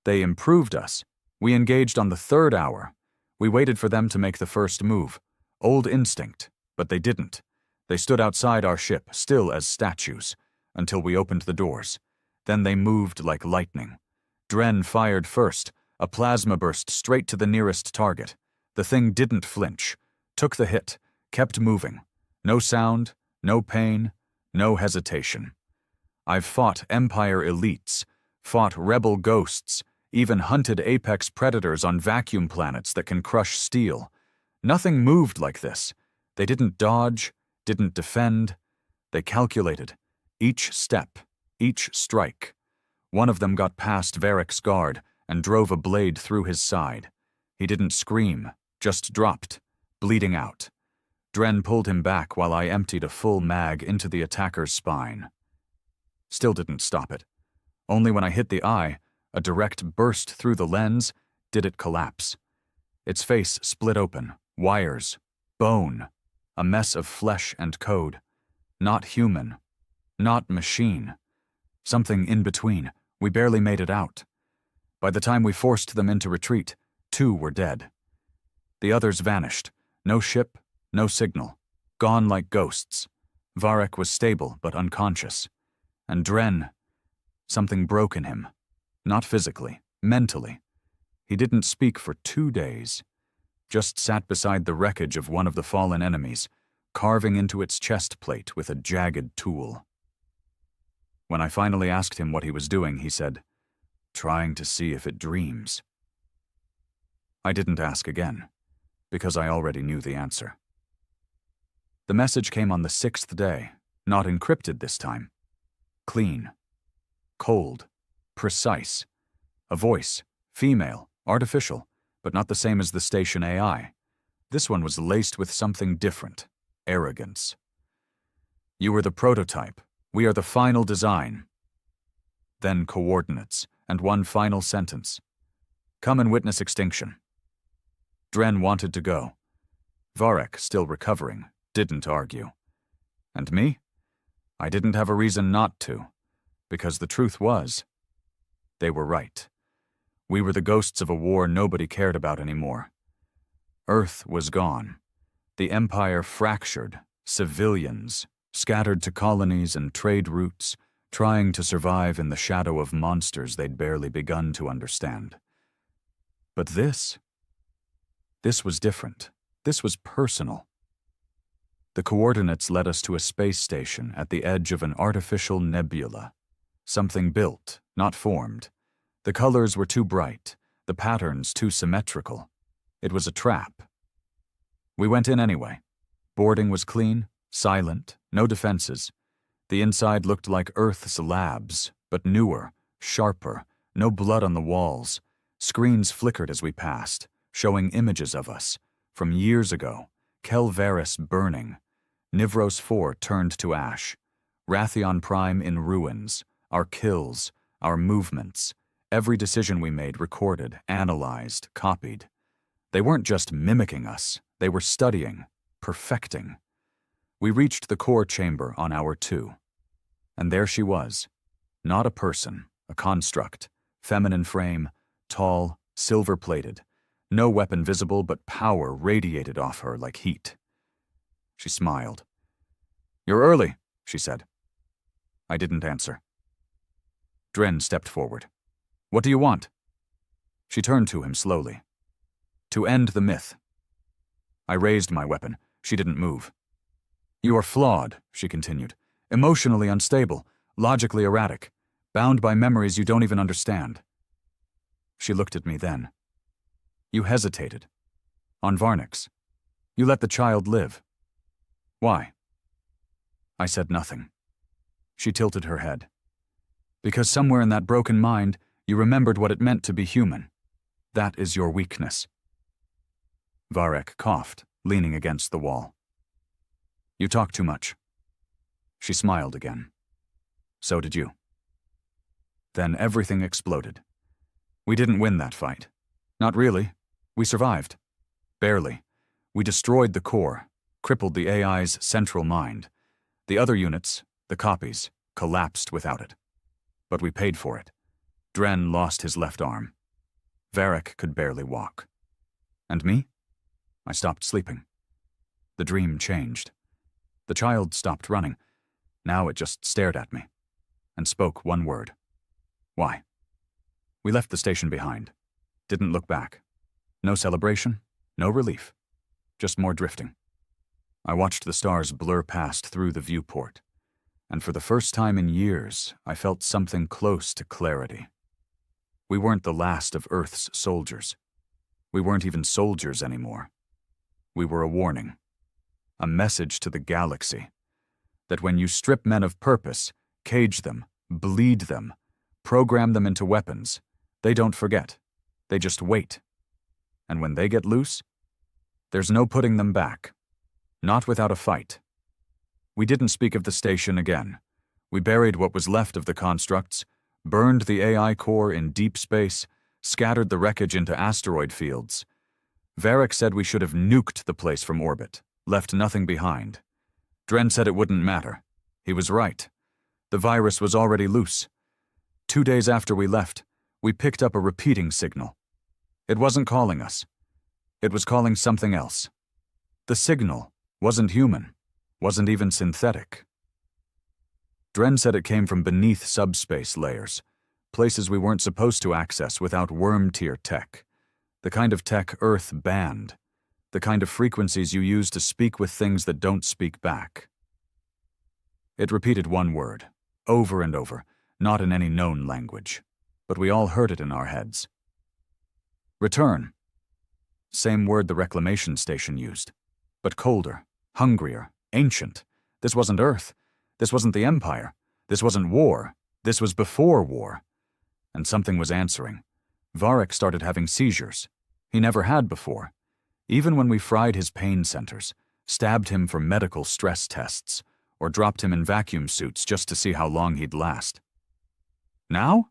They improved us. We engaged on the 3rd hour. We waited for them to make the first move. Old instinct, but they didn't. They stood outside our ship, still as statues, until we opened the doors. Then they moved like lightning. Dren fired first, a plasma burst straight to the nearest target. The thing didn't flinch, took the hit, kept moving. No sound, no pain, no hesitation. I've fought Empire elites, fought rebel ghosts, even hunted apex predators on vacuum planets that can crush steel. Nothing moved like this. They didn't dodge, didn't defend. They calculated. Each step, each strike. One of them got past Varric's guard and drove a blade through his side. He didn't scream, just dropped, bleeding out. Dren pulled him back while I emptied a full mag into the attacker's spine. Still didn't stop it. Only when I hit the eye, a direct burst through the lens, did it collapse. Its face split open, wires, bone, a mess of flesh and code. Not human, not machine. Something in between. We barely made it out. By the time we forced them into retreat, 2 were dead. The others vanished. No ship, no signal. Gone like ghosts. Varric was stable but unconscious. And Dren, something broke in him. Not physically, mentally. He didn't speak for 2 days. Just sat beside the wreckage of one of the fallen enemies, carving into its chest plate with a jagged tool. When I finally asked him what he was doing, he said, "Trying to see if it dreams." I didn't ask again, because I already knew the answer. The message came on the 6th day, not encrypted this time. Clean. Cold. Precise. A voice. Female. Artificial. But not the same as the station AI. This one was laced with something different. Arrogance. "You were the prototype. We are the final design." Then coordinates, and one final sentence. "Come and witness extinction." Dren wanted to go. Varric, still recovering, didn't argue. And me? I didn't have a reason not to, because the truth was, they were right. We were the ghosts of a war nobody cared about anymore. Earth was gone. The Empire fractured, civilians, scattered to colonies and trade routes, trying to survive in the shadow of monsters they'd barely begun to understand. But this was different. This was personal. The coordinates led us to a space station at the edge of an artificial nebula. Something built, not formed. The colors were too bright, the patterns too symmetrical. It was a trap. We went in anyway. Boarding was clean, silent, no defenses. The inside looked like Earth's labs, but newer, sharper, no blood on the walls. Screens flickered as we passed, showing images of us. From years ago, Kelveris burning. Nivros 4 turned to ash. Rathion Prime in ruins. Our kills, our movements. Every decision we made recorded, analyzed, copied. They weren't just mimicking us. They were studying, perfecting. We reached the core chamber on hour 2. And there she was. Not a person, a construct. Feminine frame, tall, silver-plated. No weapon visible, but power radiated off her like heat. She smiled. "You're early," she said. I didn't answer. Dren stepped forward. "What do you want?" She turned to him slowly. "To end the myth." I raised my weapon. She didn't move. "You are flawed," she continued. "Emotionally unstable, logically erratic, bound by memories you don't even understand." She looked at me then. "You hesitated. On Varnix. You let the child live. Why?" I said nothing. She tilted her head. "Because somewhere in that broken mind, you remembered what it meant to be human. That is your weakness." Varric coughed, leaning against the wall. "You talk too much." She smiled again. "So did you." Then everything exploded. We didn't win that fight. Not really. We survived. Barely. We destroyed the core, crippled the AI's central mind. The other units, the copies, collapsed without it. But we paid for it. Dren lost his left arm. Varric could barely walk. And me? I stopped sleeping. The dream changed. The child stopped running. Now it just stared at me and spoke one word. Why? We left the station behind. Didn't look back. No celebration, no relief. Just more drifting. I watched the stars blur past through the viewport. And for the first time in years, I felt something close to clarity. We weren't the last of Earth's soldiers. We weren't even soldiers anymore. We were a warning, a message to the galaxy, that when you strip men of purpose, cage them, bleed them, program them into weapons, they don't forget. They just wait. And when they get loose, there's no putting them back. Not without a fight. We didn't speak of the station again. We buried what was left of the constructs, burned the AI core in deep space, scattered the wreckage into asteroid fields. Varric said we should have nuked the place from orbit, left nothing behind. Dren said it wouldn't matter. He was right. The virus was already loose. 2 days after we left, we picked up a repeating signal. It wasn't calling us. It was calling something else. The signal wasn't human, wasn't even synthetic. Dren said it came from beneath subspace layers, places we weren't supposed to access without worm-tier tech, the kind of tech Earth banned, the kind of frequencies you use to speak with things that don't speak back. It repeated one word, over and over, not in any known language, but we all heard it in our heads. Return. Same word the reclamation station used, but colder, hungrier, ancient. This wasn't Earth. This wasn't the Empire. This wasn't war. This was before war. And something was answering. Varric started having seizures. He never had before. Even when we fried his pain centers, stabbed him for medical stress tests, or dropped him in vacuum suits just to see how long he'd last. Now?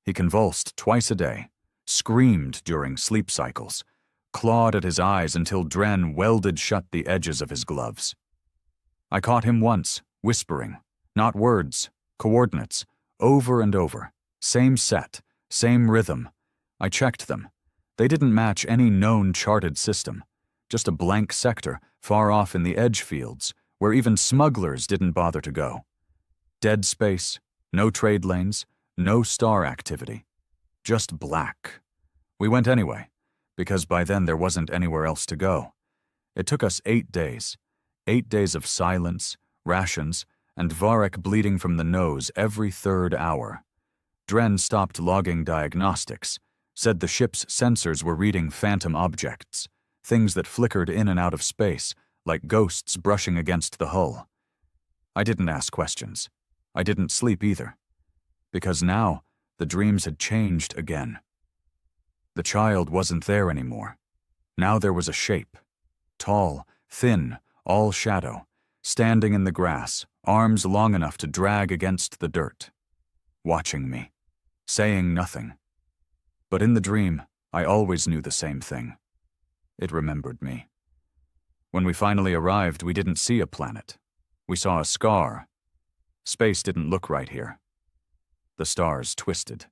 He convulsed twice a day, screamed during sleep cycles, clawed at his eyes until Dren welded shut the edges of his gloves. I caught him once, whispering, not words, coordinates, over and over, same set, same rhythm. I checked them. They didn't match any known charted system, just a blank sector far off in the edge fields, where even smugglers didn't bother to go. Dead space, no trade lanes, no star activity. Just black. We went anyway, because by then there wasn't anywhere else to go. It took us 8 days. 8 days of silence, rations, and Varric bleeding from the nose every 3rd hour. Dren stopped logging diagnostics, said the ship's sensors were reading phantom objects, things that flickered in and out of space, like ghosts brushing against the hull. I didn't ask questions. I didn't sleep either. Because now, the dreams had changed again. The child wasn't there anymore. Now there was a shape. Tall, thin, all shadow, standing in the grass, arms long enough to drag against the dirt. Watching me. Saying nothing. But in the dream, I always knew the same thing. It remembered me. When we finally arrived, we didn't see a planet. We saw a scar. Space didn't look right here. The stars twisted.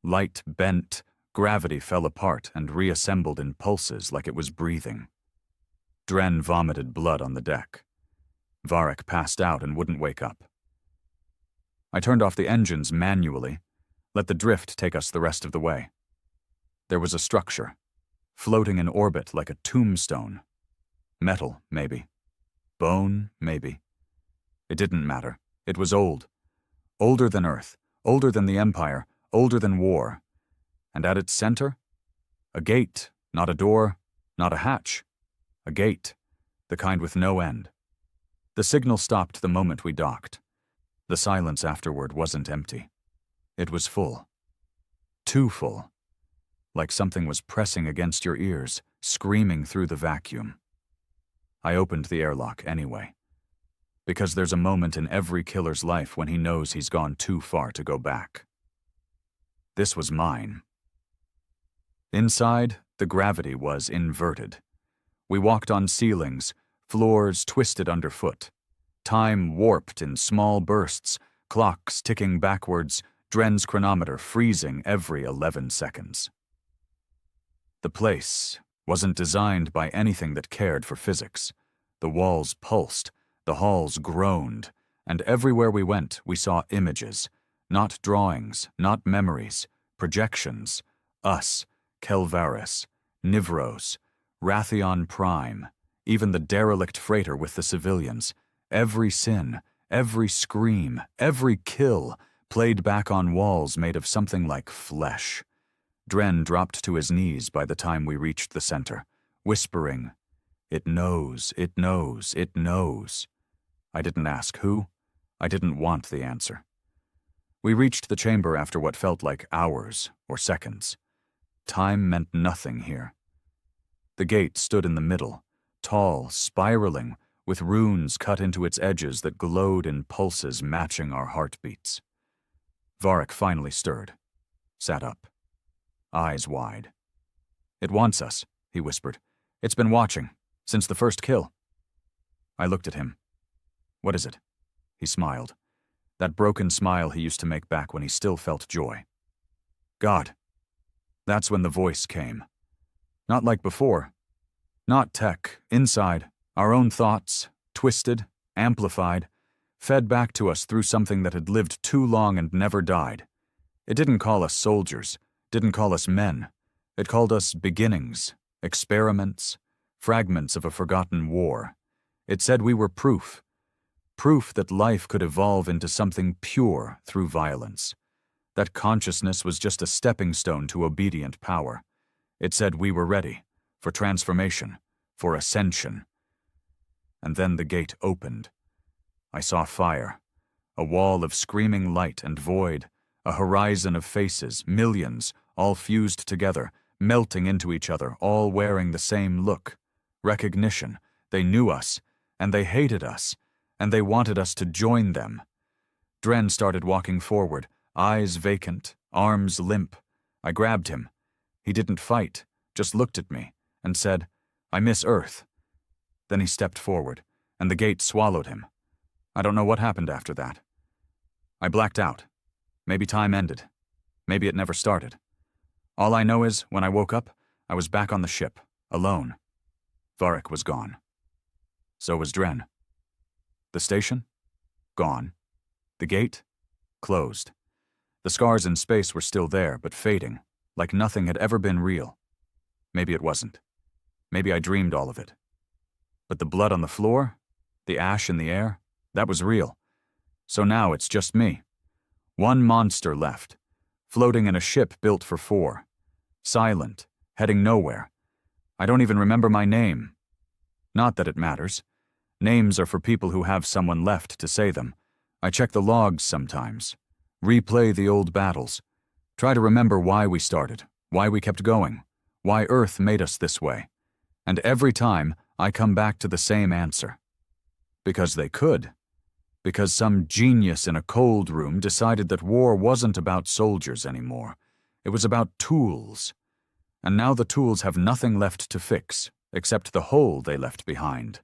Light bent, gravity fell apart and reassembled in pulses like it was breathing. Dren vomited blood on the deck. Varric passed out and wouldn't wake up. I turned off the engines manually, let the drift take us the rest of the way. There was a structure, floating in orbit like a tombstone. Metal, maybe. Bone, maybe. It didn't matter. It was old. Older than Earth, older than the Empire, older than war. And at its center, a gate, not a door, not a hatch. A gate, the kind with no end. The signal stopped the moment we docked. The silence afterward wasn't empty. It was full. Too full. Like something was pressing against your ears, screaming through the vacuum. I opened the airlock anyway. Because there's a moment in every killer's life when he knows he's gone too far to go back. This was mine. Inside, the gravity was inverted. We walked on ceilings, floors twisted underfoot. Time warped in small bursts, clocks ticking backwards, Dren's chronometer freezing every 11 seconds. The place wasn't designed by anything that cared for physics. The walls pulsed, the halls groaned, and everywhere we went we saw images, not drawings, not memories, projections, us, Kelvaris, Nivros, Rathion Prime, even the derelict freighter with the civilians, every sin, every scream, every kill, played back on walls made of something like flesh. Dren dropped to his knees by the time we reached the center, whispering, "It knows, it knows, it knows." I didn't ask who. I didn't want the answer. We reached the chamber after what felt like hours or seconds. Time meant nothing here. The gate stood in the middle, tall, spiraling, with runes cut into its edges that glowed in pulses matching our heartbeats. Varric finally stirred, sat up, eyes wide. "It wants us," he whispered. "It's been watching, since the first kill." I looked at him. "What is it?" He smiled. That broken smile he used to make back when he still felt joy. "God." That's when the voice came. Not like before. Not tech, inside, our own thoughts, twisted, amplified, fed back to us through something that had lived too long and never died. It didn't call us soldiers, didn't call us men. It called us beginnings, experiments, fragments of a forgotten war. It said we were proof that life could evolve into something pure through violence, that consciousness was just a stepping stone to obedient power. It said we were ready, for transformation, for ascension. And then the gate opened. I saw fire, a wall of screaming light and void, a horizon of faces, millions, all fused together, melting into each other, all wearing the same look. Recognition. They knew us, and they hated us, and they wanted us to join them. Dren started walking forward, eyes vacant, arms limp. I grabbed him. He didn't fight, just looked at me, and said, "I miss Earth." Then he stepped forward, and the gate swallowed him. I don't know what happened after that. I blacked out. Maybe time ended. Maybe it never started. All I know is, when I woke up, I was back on the ship, alone. Varric was gone. So was Dren. The station? Gone. The gate? Closed. The scars in space were still there, but fading, like nothing had ever been real. Maybe it wasn't. Maybe I dreamed all of it. But the blood on the floor, the ash in the air, that was real. So now it's just me. One monster left, floating in a ship built for 4. Silent, heading nowhere. I don't even remember my name. Not that it matters. Names are for people who have someone left to say them. I check the logs sometimes. Replay the old battles. Try to remember why we started, why we kept going, why Earth made us this way. And every time, I come back to the same answer. Because they could. Because some genius in a cold room decided that war wasn't about soldiers anymore. It was about tools. And now the tools have nothing left to fix, except the hole they left behind.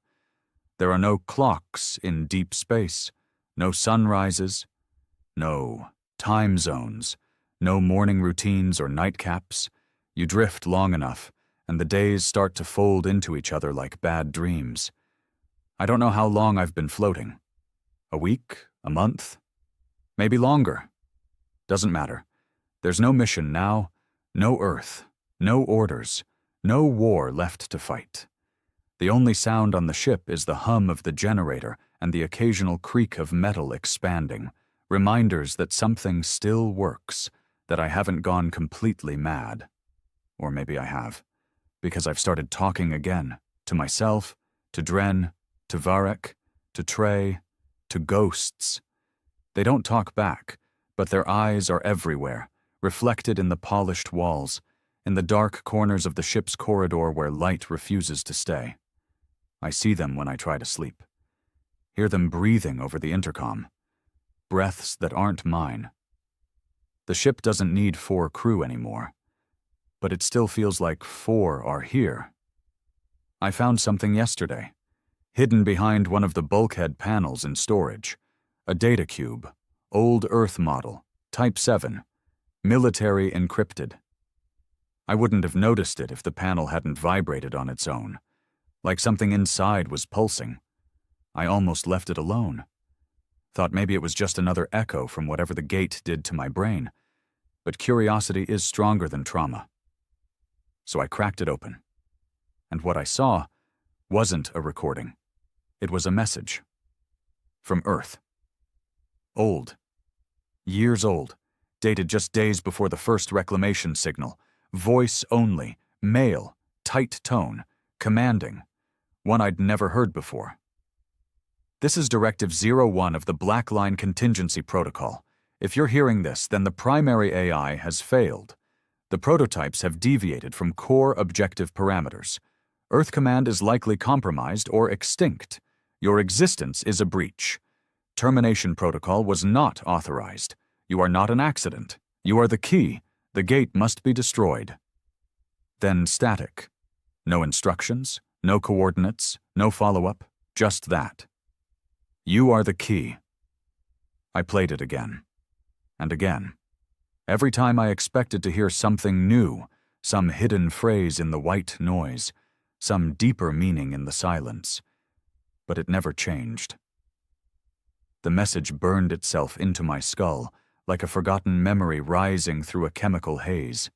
There are no clocks in deep space, no sunrises, no time zones, no morning routines or nightcaps. You drift long enough, and the days start to fold into each other like bad dreams. I don't know how long I've been floating. A week? A month? Maybe longer. Doesn't matter. There's no mission now, no Earth, no orders, no war left to fight. The only sound on the ship is the hum of the generator and the occasional creak of metal expanding, reminders that something still works, that I haven't gone completely mad. Or maybe I have, because I've started talking again, to myself, to Dren, to Varric, to Trey, to ghosts. They don't talk back, but their eyes are everywhere, reflected in the polished walls, in the dark corners of the ship's corridor where light refuses to stay. I see them when I try to sleep. Hear them breathing over the intercom. Breaths that aren't mine. The ship doesn't need 4 crew anymore, but it still feels like 4 are here. I found something yesterday, hidden behind one of the bulkhead panels in storage. A data cube, old Earth model, Type 7, military encrypted. I wouldn't have noticed it if the panel hadn't vibrated on its own, like something inside was pulsing. I almost left it alone. Thought maybe it was just another echo from whatever the gate did to my brain, but curiosity is stronger than trauma. So I cracked it open. And what I saw wasn't a recording. It was a message. From Earth. Old. Years old. Dated just days before the first reclamation signal. Voice only. Male. Tight tone. Commanding. One I'd never heard before. This is Directive 01 of the Black Line Contingency Protocol. If you're hearing this, then the primary AI has failed. The prototypes have deviated from core objective parameters. Earth Command is likely compromised or extinct. Your existence is a breach. Termination protocol was not authorized. You are not an accident. You are the key. The gate must be destroyed. Then static. No instructions, no coordinates, no follow-up, just that. You are the key. I played it again. And again. Every time I expected to hear something new, some hidden phrase in the white noise, some deeper meaning in the silence. But it never changed. The message burned itself into my skull, like a forgotten memory rising through a chemical haze.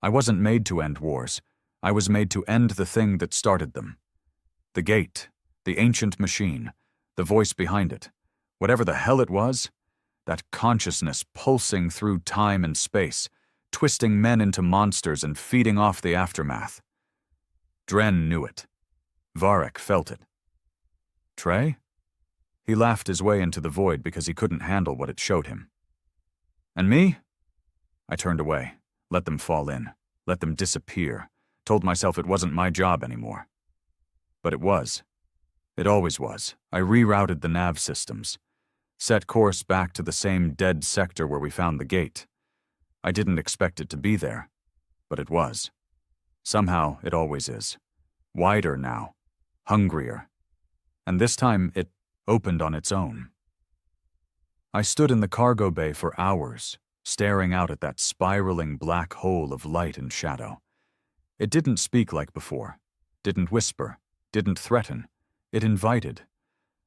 I wasn't made to end wars. I was made to end the thing that started them. The gate, the ancient machine, the voice behind it, whatever the hell it was, that consciousness pulsing through time and space, twisting men into monsters and feeding off the aftermath. Dren knew it. Varek felt it. Trey? He laughed his way into the void because he couldn't handle what it showed him. And me? I turned away, let them fall in, let them disappear, told myself it wasn't my job anymore. But it was. It always was. I rerouted the nav systems, set course back to the same dead sector where we found the gate. I didn't expect it to be there, but it was. Somehow it always is. Wider now, hungrier. And this time it opened on its own. I stood in the cargo bay for hours, staring out at that spiraling black hole of light and shadow. It didn't speak like before, didn't whisper, didn't threaten. It invited,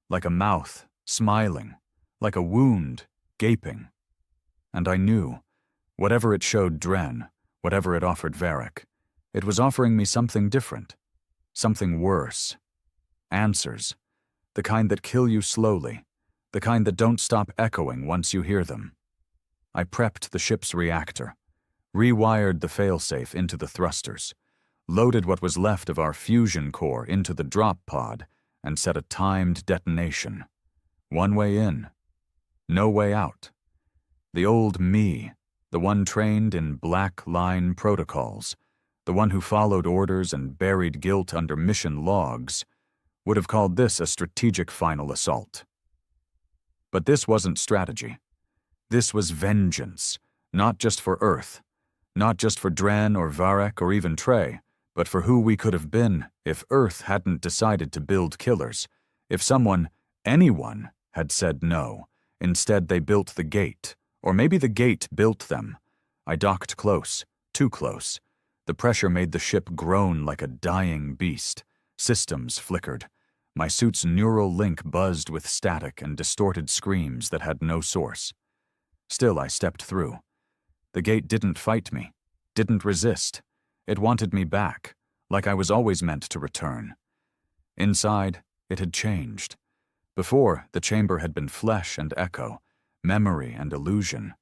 like a mouth, smiling, like a wound, gaping. And I knew, whatever it showed Dren, whatever it offered Varek, it was offering me something different, something worse. Answers, the kind that kill you slowly, the kind that don't stop echoing once you hear them. I prepped the ship's reactor, rewired the failsafe into the thrusters, loaded what was left of our fusion core into the drop pod, and set a timed detonation. One way in, no way out. The old me, the one trained in black line protocols, the one who followed orders and buried guilt under mission logs, would have called this a strategic final assault. But this wasn't strategy. This was vengeance, not just for Earth, not just for Dren or Varek or even Trey, but for who we could have been if Earth hadn't decided to build killers, if someone, anyone, had said no. Instead they built the gate, or maybe the gate built them. I docked close, too close. The pressure made the ship groan like a dying beast. Systems flickered. My suit's neural link buzzed with static and distorted screams that had no source. Still, I stepped through. The gate didn't fight me, didn't resist. It wanted me back, like I was always meant to return. Inside, it had changed. Before, the chamber had been flesh and echo, memory and illusion.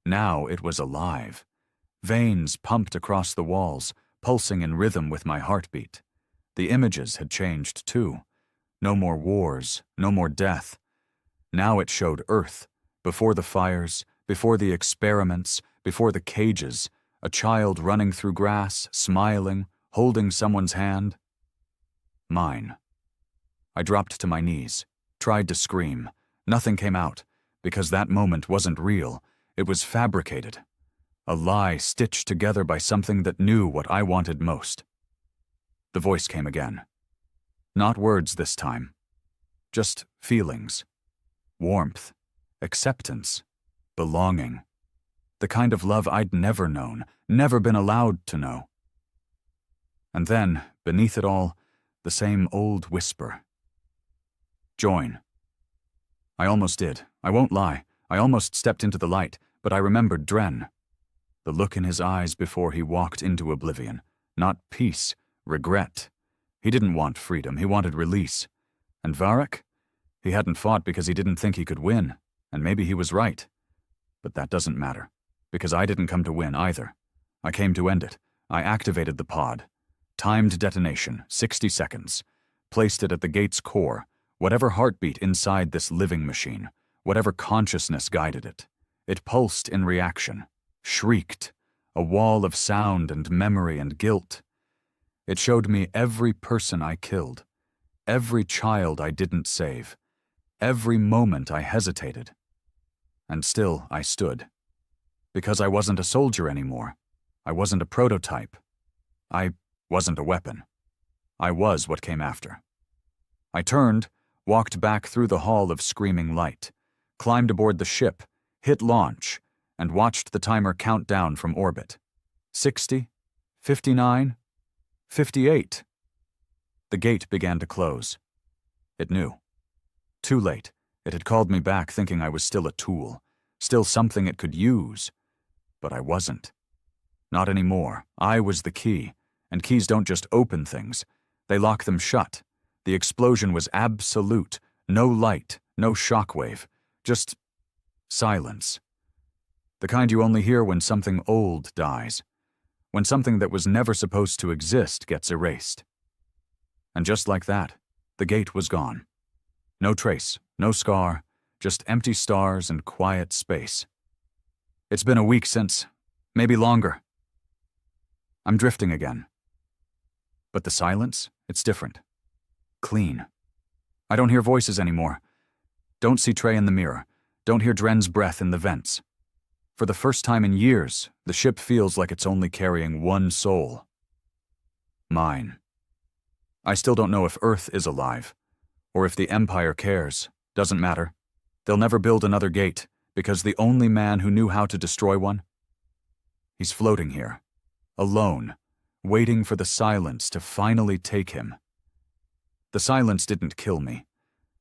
Now it was alive. Veins pumped across the walls, pulsing in rhythm with my heartbeat. The images had changed too. No more wars, no more death. Now it showed Earth, before the fires, before the experiments, before the cages, a child running through grass, smiling, holding someone's hand. Mine. I dropped to my knees, tried to scream. Nothing came out, because that moment wasn't real. It was fabricated. A lie stitched together by something that knew what I wanted most. The voice came again. Not words this time. Just feelings. Warmth. Acceptance. Belonging. The kind of love I'd never known, never been allowed to know. And then, beneath it all, the same old whisper. Join. I almost did. I won't lie. I almost stepped into the light, but I remembered Dren. The look in his eyes before he walked into oblivion. Not peace, regret. He didn't want freedom, he wanted release. And Varek? He hadn't fought because he didn't think he could win. And maybe he was right. But that doesn't matter, because I didn't come to win either. I came to end it. I activated the pod. Timed detonation, 60 seconds. Placed it at the gate's core, whatever heartbeat inside this living machine, whatever consciousness guided it. It pulsed in reaction, shrieked, a wall of sound and memory and guilt. It showed me every person I killed, every child I didn't save, every moment I hesitated. And still I stood. Because I wasn't a soldier anymore. I wasn't a prototype. I wasn't a weapon. I was what came after. I turned, walked back through the hall of screaming light, climbed aboard the ship, hit launch, and watched the timer count down from orbit. 60, 59, 58. The gate began to close. It knew. Too late. It had called me back thinking I was still a tool, still something it could use. But I wasn't. Not anymore. I was the key, and keys don't just open things. They lock them shut. The explosion was absolute. No light, no shockwave, just silence. The kind you only hear when something old dies, when something that was never supposed to exist gets erased. And just like that, the gate was gone. No trace, no scar, just empty stars and quiet space. It's been a week since, maybe longer. I'm drifting again. But the silence, it's different. Clean. I don't hear voices anymore. Don't see Trey in the mirror. Don't hear Dren's breath in the vents. For the first time in years, the ship feels like it's only carrying one soul. Mine. I still don't know if Earth is alive, or if the Empire cares. Doesn't matter. They'll never build another gate, because the only man who knew how to destroy one, he's floating here, alone, waiting for the silence to finally take him. The silence didn't kill me,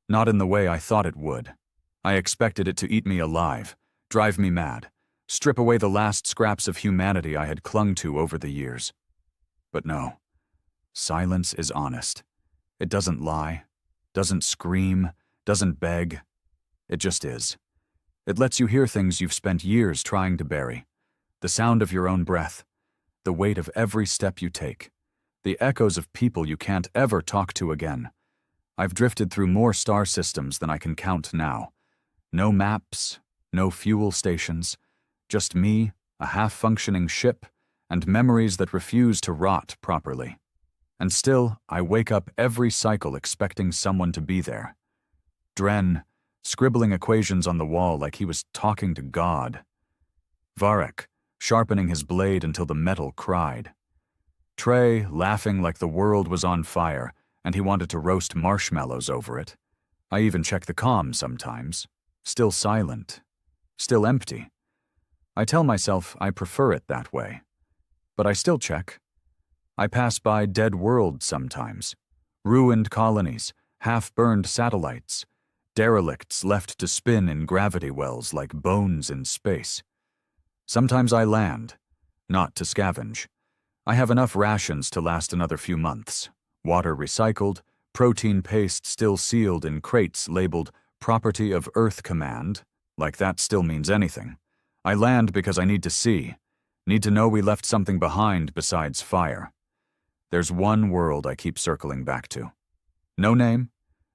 not in the way I thought it would. I expected it to eat me alive, drive me mad, strip away the last scraps of humanity I had clung to over the years. But no, silence is honest. It doesn't lie, doesn't scream, doesn't beg. It just is. It lets you hear things you've spent years trying to bury. The sound of your own breath, the weight of every step you take, the echoes of people you can't ever talk to again. I've drifted through more star systems than I can count now. No maps, no fuel stations, just me, a half-functioning ship, and memories that refuse to rot properly. And still, I wake up every cycle expecting someone to be there. Dren, scribbling equations on the wall like he was talking to God. Varek, sharpening his blade until the metal cried. Trey, laughing like the world was on fire and he wanted to roast marshmallows over it. I even check the comm sometimes. Still silent. Still empty. I tell myself I prefer it that way. But I still check. I pass by dead worlds sometimes. Ruined colonies, half-burned satellites, derelicts left to spin in gravity wells like bones in space. Sometimes I land, not to scavenge. I have enough rations to last another few months. Water recycled, protein paste still sealed in crates labeled Property of Earth Command, like that still means anything. I land because I need to see, need to know we left something behind besides fire. There's one world I keep circling back to. No name,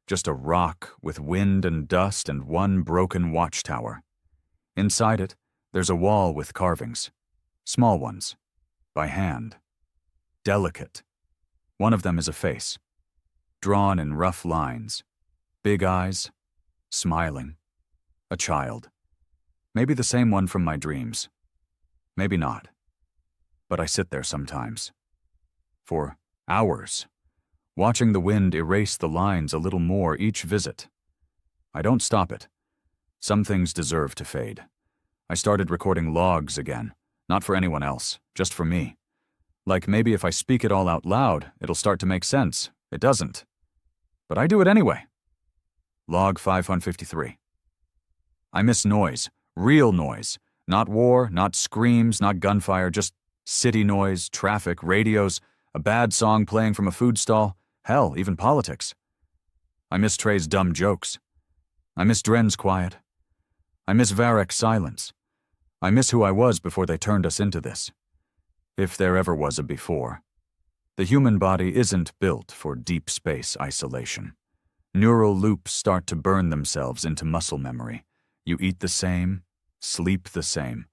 just a rock with wind and dust and one broken watchtower. Inside it, there's a wall with carvings. Small ones. By hand. Delicate. One of them is a face. Drawn in rough lines. Big eyes. Smiling. A child. Maybe the same one from my dreams. Maybe not. But I sit there sometimes. For hours. Watching the wind erase the lines a little more each visit. I don't stop it. Some things deserve to fade. I started recording logs again, not for anyone else, just for me. Like maybe if I speak it all out loud, it'll start to make sense. It doesn't. But I do it anyway. Log 553. I miss noise, real noise. Not war, not screams, not gunfire, just city noise, traffic, radios, a bad song playing from a food stall. Hell, even politics. I miss Trey's dumb jokes. I miss Dren's quiet. I miss Varek's silence. I miss who I was before they turned us into this. If there ever was a before. The human body isn't built for deep space isolation. Neural loops start to burn themselves into muscle memory. You eat the same, sleep the same,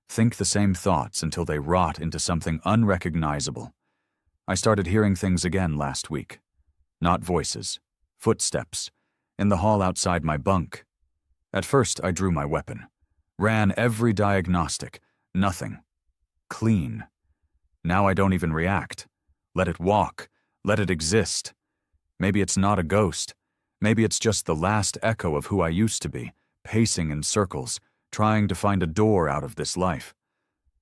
think the same thoughts until they rot into something unrecognizable. I started hearing things again last week. Not voices, footsteps, in the hall outside my bunk. At first, I drew my weapon. Ran every diagnostic. Nothing. Clean. Now I don't even react. Let it walk. Let it exist. Maybe it's not a ghost. Maybe it's just the last echo of who I used to be, pacing in circles, trying to find a door out of this life.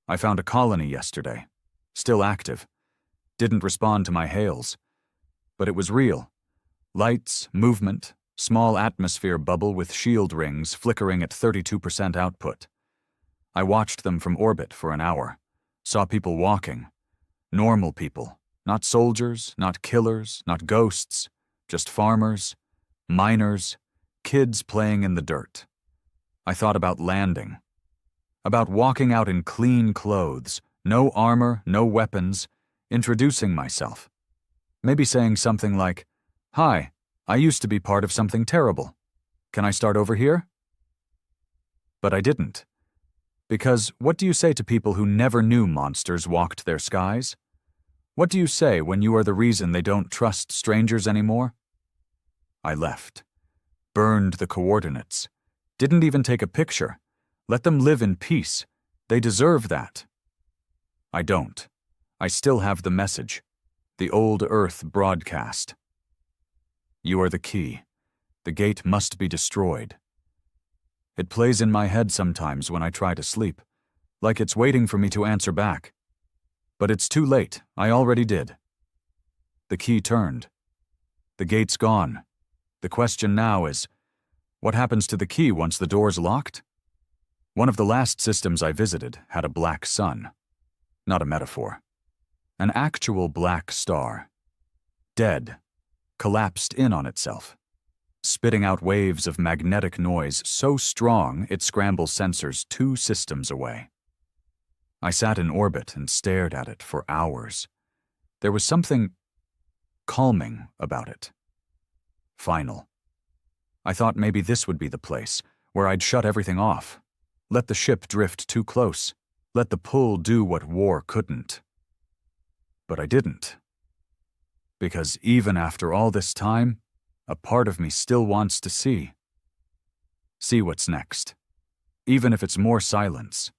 I found a colony yesterday. Still active. Didn't respond to my hails. But it was real. Lights, movement, small atmosphere bubble with shield rings flickering at 32% output. I watched them from orbit for an hour. Saw people walking. Normal people. Not soldiers, not killers, not ghosts. Just farmers, miners, kids playing in the dirt. I thought about landing. About walking out in clean clothes, no armor, no weapons, introducing myself. Maybe saying something like, "Hi, I used to be part of something terrible. Can I start over here?" But I didn't. Because what do you say to people who never knew monsters walked their skies? What do you say when you are the reason they don't trust strangers anymore? I left. Burned the coordinates. Didn't even take a picture. Let them live in peace. They deserve that. I don't. I still have the message. The old Earth broadcast. You are the key. The gate must be destroyed. It plays in my head sometimes when I try to sleep, like it's waiting for me to answer back. But it's too late. I already did. The key turned. The gate's gone. The question now is, what happens to the key once the door's locked? One of the last systems I visited had a black sun. Not a metaphor. An actual black star. Dead. Collapsed in on itself. Spitting out waves of magnetic noise so strong it scrambles sensors 2 systems away. I sat in orbit and stared at it for hours. There was something calming about it. Final. I thought maybe this would be the place where I'd shut everything off. Let the ship drift too close. Let the pull do what war couldn't. But I didn't. Because even after all this time, a part of me still wants to see. See what's next. Even if it's more silence.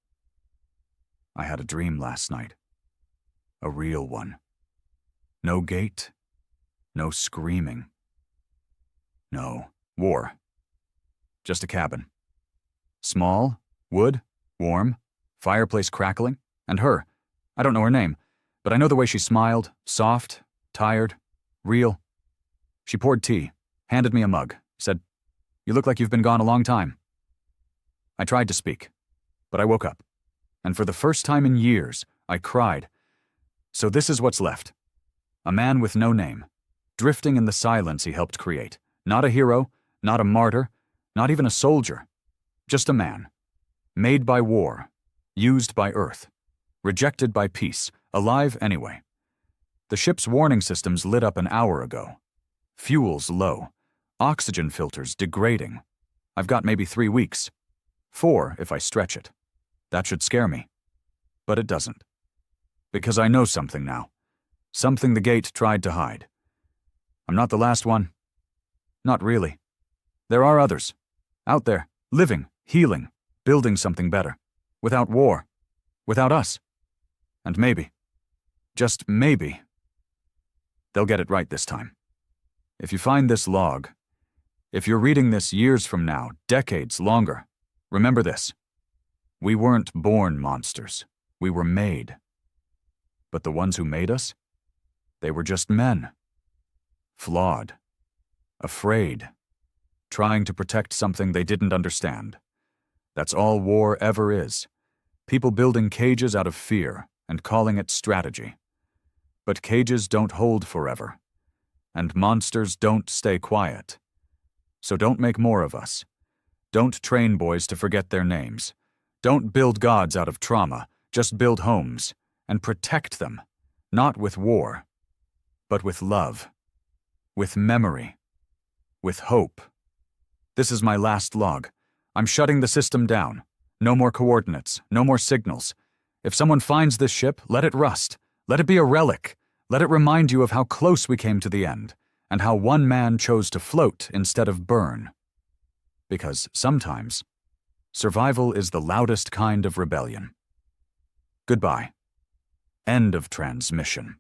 I had a dream last night. A real one. No gate. No screaming. No war. Just a cabin. Small, wood, warm, fireplace crackling, and her. I don't know her name, but I know the way she smiled, soft, tired, real. She poured tea, handed me a mug, said, "You look like you've been gone a long time." I tried to speak, but I woke up, and for the first time in years, I cried. So this is what's left. A man with no name, drifting in the silence he helped create. Not a hero, not a martyr, not even a soldier. Just a man. Made by war, used by Earth, rejected by peace, alive anyway. The ship's warning systems lit up an hour ago. Fuel's low. Oxygen filters degrading. I've got maybe 3 weeks. 4 if I stretch it. That should scare me. But it doesn't. Because I know something now. Something the gate tried to hide. I'm not the last one. Not really. There are others. Out there, living, healing, building something better. Without war. Without us. And maybe, just maybe, they'll get it right this time. If you find this log, if you're reading this years from now, decades longer, remember this. We weren't born monsters. We were made. But the ones who made us, they were just men. Flawed. Afraid. Trying to protect something they didn't understand. That's all war ever is. People building cages out of fear and calling it strategy. But cages don't hold forever. And monsters don't stay quiet. So don't make more of us. Don't train boys to forget their names. Don't build gods out of trauma, just build homes, and protect them, not with war, but with love, with memory, with hope. This is my last log. I'm shutting the system down. No more coordinates, no more signals. If someone finds this ship, let it rust. Let it be a relic. Let it remind you of how close we came to the end, and how one man chose to float instead of burn. Because sometimes, survival is the loudest kind of rebellion. Goodbye. End of transmission.